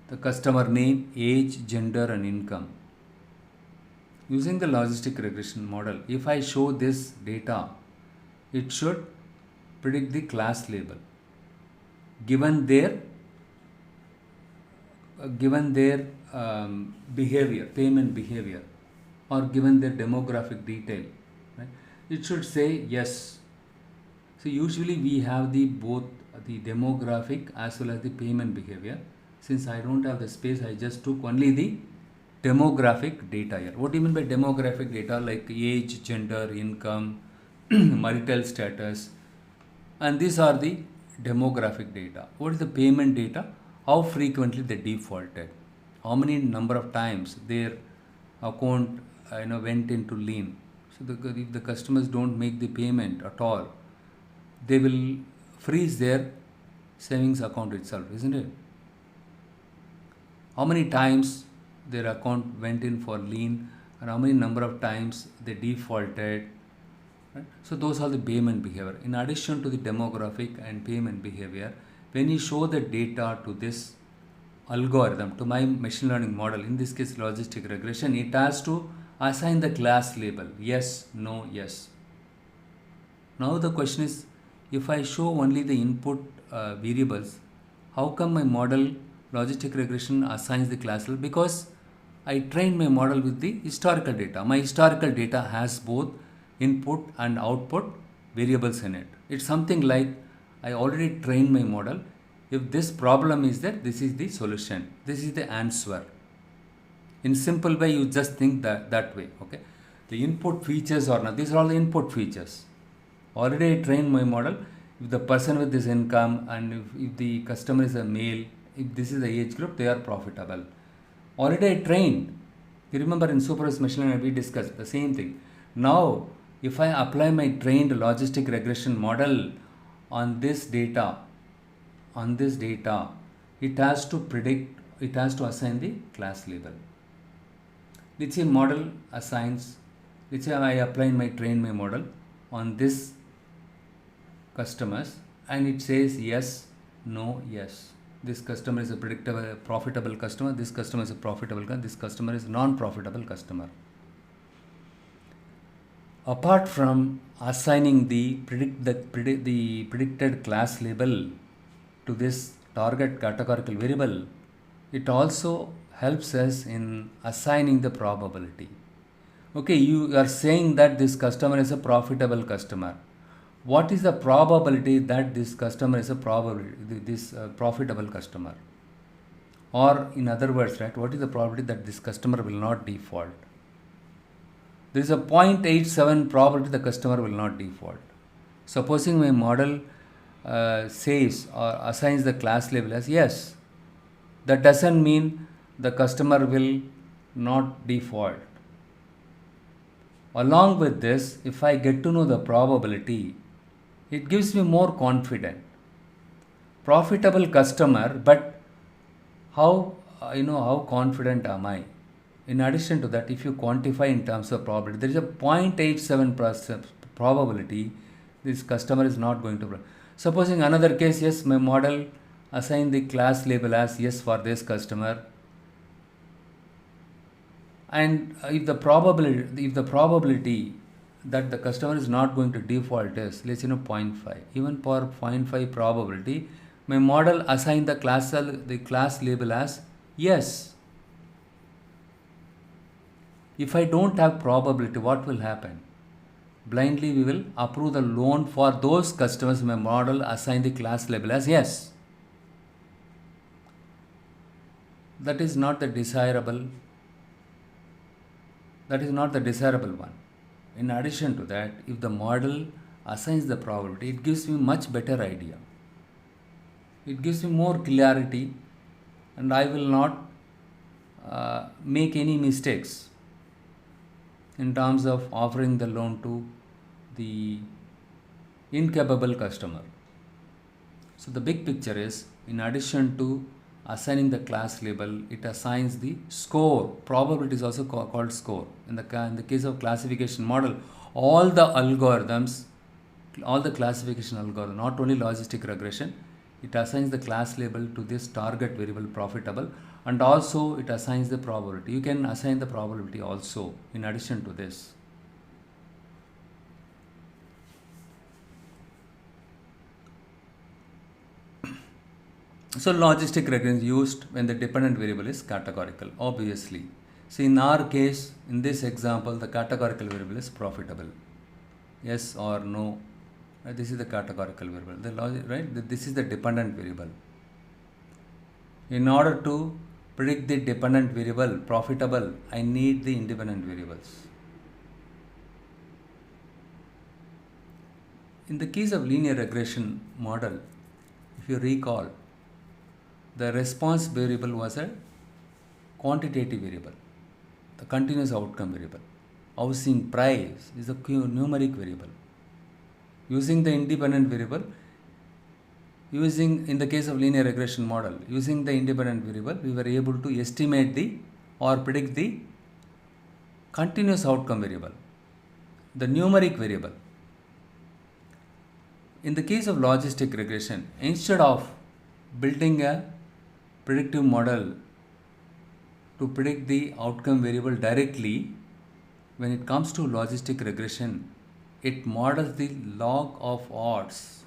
the customer name, age, gender and income. Using the logistic regression model, if I show this data, it should predict the class label given their behavior, payment behavior, or given their demographic detail, right? It should say yes. So usually we have both the demographic as well as the payment behavior. Since I don't have the space, I just took only the demographic data here. What do you mean by demographic data? Like age, gender, income, marital status, and these are the demographic data. What is the payment data? How frequently they defaulted, how many number of times their account went into lien. So if the customers don't make the payment at all, they will freeze their savings account itself, isn't it? How many times their account went in for lien, and how many number of times they defaulted. Right? So those are the payment behavior. In addition to the demographic and payment behavior, when you show the data to this algorithm, to my machine learning model, in this case logistic regression, it has to assign the class label, yes, no, yes. Now the question is, if I show only the input variables, how come my model logistic regression assigns the class label? Because I trained my model with the historical data. My historical data has both input and output variables in it. It's something like I already trained my model. If this problem is there, this is the solution. This is the answer. In simple way, you just think that way. Okay. The input features or not, these are all the input features. Already I trained my model. If the person with this income and if the customer is a male, if this is the age group, they are profitable. Already I trained. You remember in supervised machine learning we discussed the same thing. Now, if I apply my trained logistic regression model on this data, it has to predict, it has to assign the class label. Let's say model assigns, let's say I apply my train my model on this customers and it says yes, no, yes. This customer is a predictable, profitable customer. This customer is a profitable customer. This customer is non-profitable customer. Apart from assigning the predicted class label to this target categorical variable, it also helps us in assigning the probability. Okay, you are saying that this customer is a profitable customer. What is the probability that this customer is a profitable customer? Or in other words, right, what is the probability that this customer will not default? There is a 0.87 probability the customer will not default. Supposing my model says or assigns the class label as yes, that doesn't mean the customer will not default. Along with this, if I get to know the probability, it gives me more confidence. Profitable customer, but how confident am I? In addition to that, if you quantify in terms of probability, there is a 0.87% probability this customer is not going to. Supposing another case, yes, my model assigned the class label as yes for this customer, and if the probability that the customer is not going to default is, let's say, 0.5. Even for 0.5 probability, my model assigned the class label as yes. If I don't have probability, what will happen? Blindly we will approve the loan for those customers my model assigned the class label as yes. That is not the desirable one. In addition to that, if the model assigns the probability, it gives me much better idea. It gives me more clarity, and I will not make any mistakes in terms of offering the loan to the incapable customer. So the big picture is, in addition to assigning the class label, it assigns the score. Probability is also called score. In the case of classification model, all the classification algorithm, not only logistic regression, it assigns the class label to this target variable profitable, and also it assigns the probability. You can assign the probability also in addition to this. So logistic regression is used when the dependent variable is categorical, obviously. So in our case, in this example, the categorical variable is profitable. Yes or no. Right? This is the categorical variable. This is the dependent variable. In order to predict the dependent variable profitable, I need the independent variables. In the case of linear regression model, if you recall, the response variable was a quantitative variable, the continuous outcome variable. Housing price is a numeric variable. Using the independent variable, in the case of linear regression model, using the independent variable, we were able to estimate the or predict the continuous outcome variable, the numeric variable. In the case of logistic regression, instead of building a predictive model to predict the outcome variable directly, when it comes to logistic regression, it models the log of odds.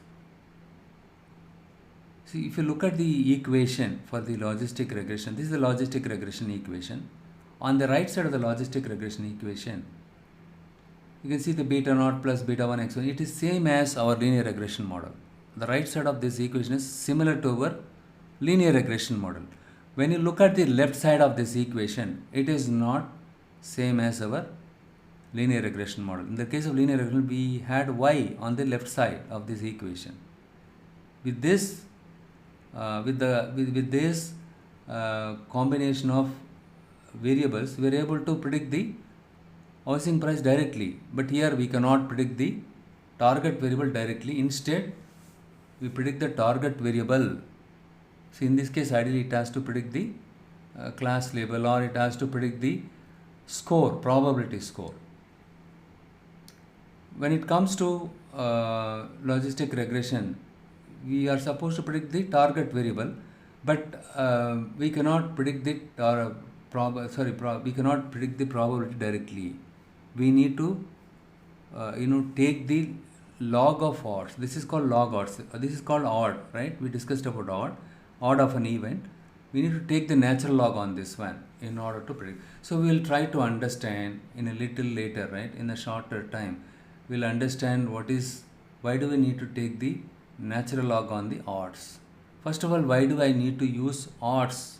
See, if you look at the equation for the logistic regression, this is the logistic regression equation. On the right side of the logistic regression equation, you can see the beta naught plus beta 1 x1. It is same as our linear regression model. The right side of this equation is similar to our linear regression model. When you look at the left side of this equation, it is not same as our linear regression model. In the case of linear regression, we had y on the left side of this equation. With this, with this combination of variables, we are able to predict the housing price directly. But here we cannot predict the target variable directly. Instead, we predict the target variable. So in this case, ideally it has to predict the class label, or it has to predict the score, probability score. When it comes to logistic regression, we are supposed to predict the target variable, but we cannot predict the we cannot predict the probability directly. We need to take the log of odds. This is called log odds. This is called odd, right? We discussed about odd of an event. We need to take the natural log on this one in order to predict. So we will try to understand in a little later, right? In a shorter time, we'll understand why do we need to take the natural log on the odds. First of all, why do I need to use odds?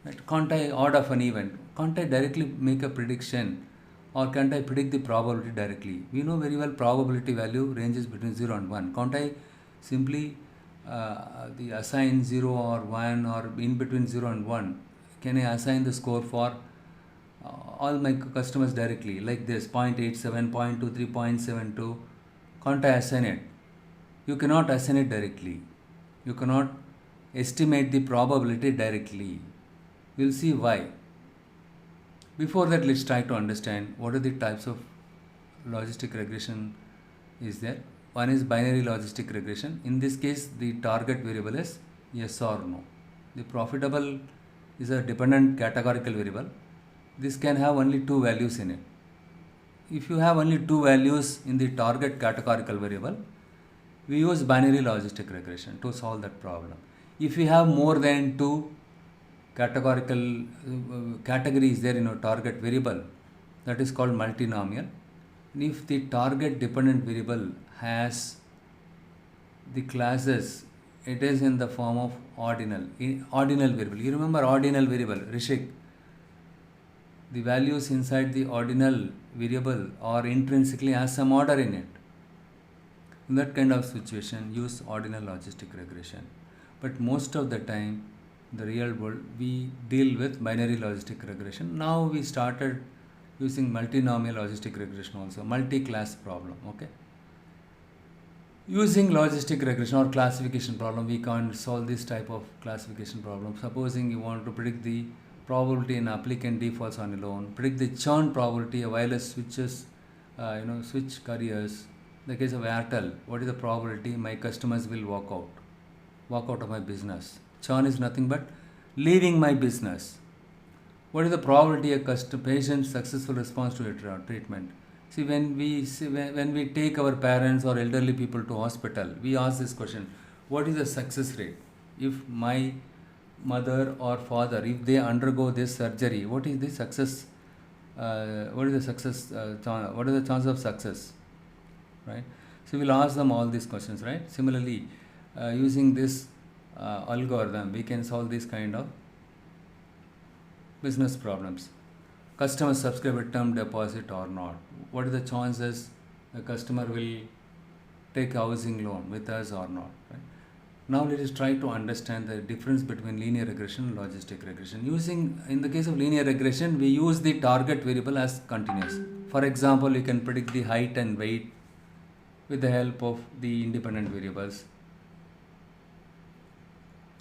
Right? Can't I odd of an event? Can't I directly make a prediction, or can't I predict the probability directly? We know very well probability value ranges between 0 and 1. Can't I simply assign 0 or 1, or in between 0 and 1? Can I assign the score for all my customers directly, like this 0.87, 0.23, 0.72? Can't I assign it? You cannot assign it directly. You cannot estimate the probability directly. We'll see why. Before that, let's try to understand what are the types of logistic regression is there. One is binary logistic regression. In this case, the target variable is yes or no. The profitable is a dependent categorical variable. This can have only two values in it. If you have only two values in the target categorical variable, we use binary logistic regression to solve that problem. If we have more than two categorical categories there in a target variable, that is called multinomial. And if the target dependent variable has the classes, it is in the form of ordinal variable. You remember ordinal variable, Rishik? The values inside the ordinal variable are intrinsically has some order in it. In that kind of situation, use ordinal logistic regression. But most of the time, in the real world, we deal with binary logistic regression. Now we started using multinomial logistic regression also, multi-class problem, okay? Using logistic regression or classification problem, we can't solve this type of classification problem. Supposing you want to predict the probability an applicant defaults on a loan, predict the churn probability, a wireless switches, switch carriers. In the case of Airtel, what is the probability my customers will walk out of my business? Churn is nothing but leaving my business. What is the probability a patient's successful response to a treatment? See, when we take our parents or elderly people to hospital, we ask this question: what is the success rate? If my mother or father, if they undergo this surgery, what is the success? What is the chance of success? Right? So we'll ask them all these questions, right? Similarly, using this algorithm, we can solve this kind of business problems. Customer subscriber term deposit or not? What are the chances the customer will take a housing loan with us or not? Right? Now let us try to understand the difference between linear regression and logistic regression. In the case of linear regression, we use the target variable as continuous. For example, you can predict the height and weight with the help of the independent variables.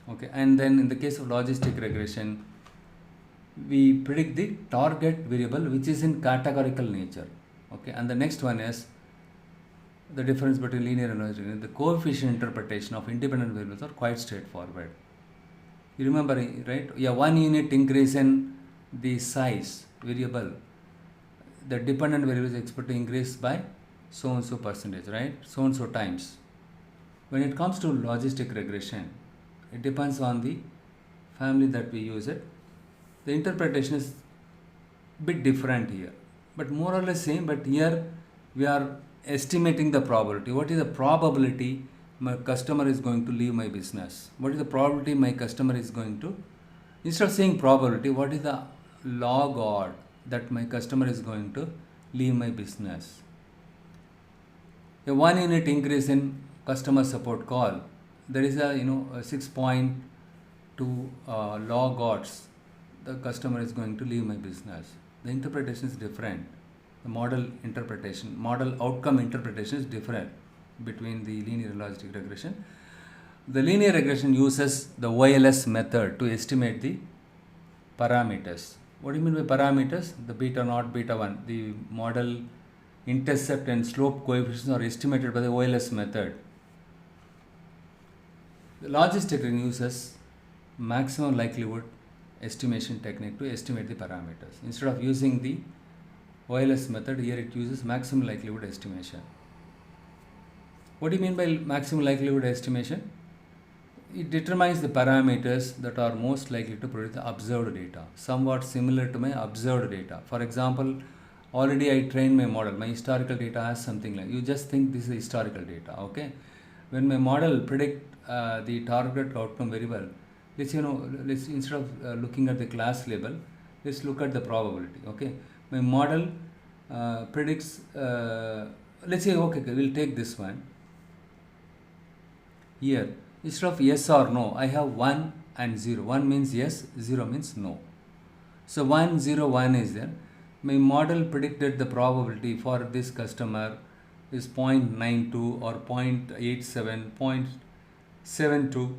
Okay, and then in the case of logistic regression, we predict the target variable which is in categorical nature. Okay, and the next one is the difference between linear and logical. The coefficient interpretation of independent variables are quite straightforward. You remember, right? Yeah, 1 unit increase in the size variable, the dependent variable is expected to increase by so and so percentage, right? So and so times. When it comes to logistic regression, it depends on the family that we use it. The interpretation is bit different here, but more or less same. But here we are estimating the probability. What is the probability my customer is going to leave my business? What is the probability my customer is going to, instead of saying probability, what is the log odd that my customer is going to leave my business? A 1 unit increase in customer support call, there is a 6.2 log odds the customer is going to leave my business. The interpretation is different. The model outcome interpretation is different between the linear and logistic regression. The linear regression uses the OLS method to estimate the parameters. What do you mean by parameters? The beta naught, beta 1. The model intercept and slope coefficients are estimated by the OLS method. The logistic regression uses maximum likelihood estimation technique to estimate the parameters. Instead of using the OLS method, here it uses maximum likelihood estimation. What do you mean by maximum likelihood estimation? It determines the parameters that are most likely to produce the observed data, somewhat similar to my observed data. For example, already I trained my model. My historical data has something like, you just think this is historical data, okay? When my model predict the target outcome variable, let's instead of looking at the class label, let's look at the probability, okay? My model predicts, let's say, okay, we'll take this one. Here, instead of yes or no, I have 1 and 0. 1 means yes, 0 means no. So 1, 0, 1 is there. My model predicted the probability for this customer is 0.92 or 0.87, 0.72.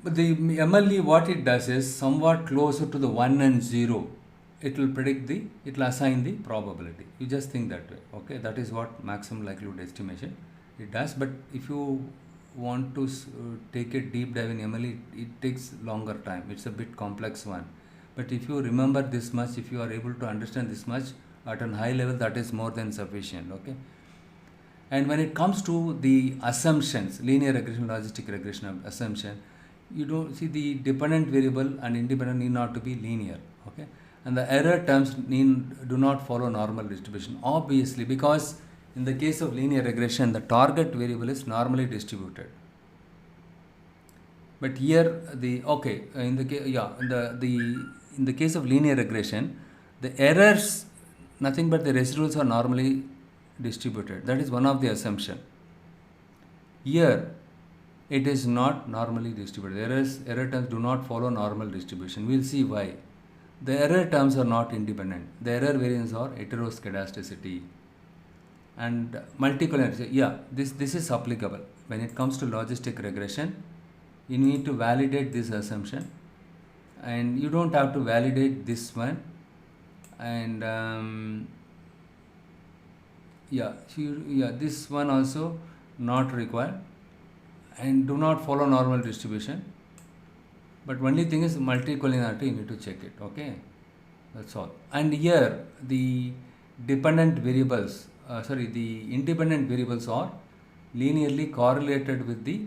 But the MLE, what it does is somewhat closer to the 1 and 0. It will it will assign the probability. You just think that way, okay? That is what maximum likelihood estimation it does. But if you want to take a deep dive in MLE, it takes longer time. It's a bit complex one. But if you remember this much, if you are able to understand this much at a high level, that is more than sufficient, okay? And when it comes to the assumptions, linear regression, logistic regression assumption, you don't see the dependent variable and independent need not to be linear, okay? And the error terms do not follow normal distribution, obviously, because in the case of linear regression, the target variable is normally distributed. But here in the case of linear regression, the errors, nothing but the residuals are normally distributed. That is one of the assumption. Here, it is not normally distributed. Error terms do not follow normal distribution. We'll see why. The error terms are not independent. The error variance are heteroscedasticity and multicollinearity. Yeah, this is applicable. When it comes to logistic regression, you need to validate this assumption, and you don't have to validate this one. And this one also not required, and do not follow normal distribution. But only thing is multicollinearity, you need to check it, okay? That's all. And here the independent variables are linearly correlated with the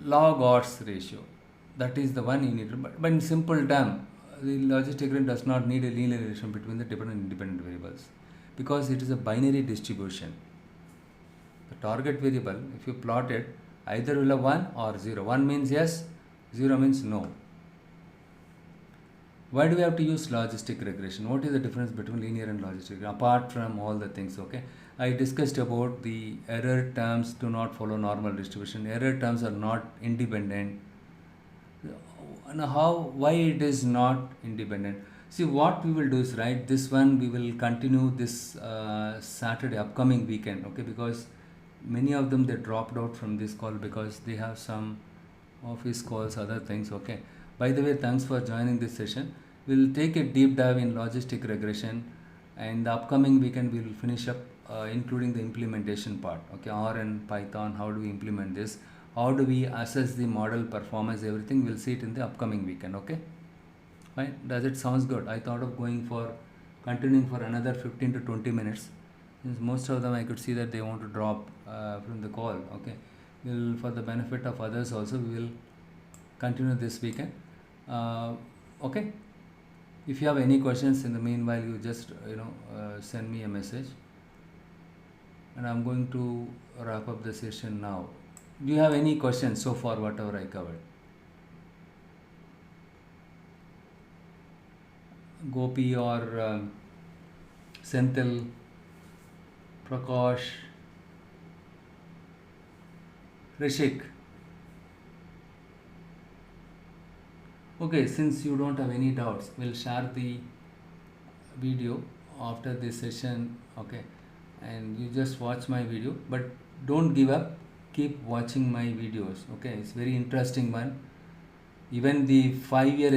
log odds ratio. That is the one you need to, but in simple term, the logistic regression does not need a linear relation between the dependent and independent variables, because it is a binary distribution. The target variable, if you plot it, either will have 1 or 0. 1 means yes, 0 means no. Why do we have to use logistic regression? What is the difference between linear and logistic regression, apart from all the things, okay? I discussed about the error terms do not follow normal distribution. Error terms are not independent. And why it is not independent? See, what we will do is, right, this one we will continue this Saturday, upcoming weekend, okay? Because many of them, they dropped out from this call because they have some office calls, other things, okay? By the way, thanks for joining this session. We'll take a deep dive in logistic regression, and the upcoming weekend we will finish up including the implementation part. Okay, R and Python, how do we implement this? How do we assess the model performance? Everything we'll see it in the upcoming weekend. Okay, fine. Does it sounds good? I thought of continuing for another 15 to 20 minutes. Since most of them I could see that they want to drop from the call. Okay, we'll, for the benefit of others also, we will continue this weekend. Okay, if you have any questions in the meanwhile, you just send me a message, and I'm going to wrap up the session now. Do you have any questions so far, whatever I covered? Gopi or Senthil, Prakash, Rishik. Okay, since you don't have any doubts, we'll share the video after this session. Okay, and you just watch my video, but don't give up. Keep watching my videos. Okay, it's very interesting one. Even the 5-year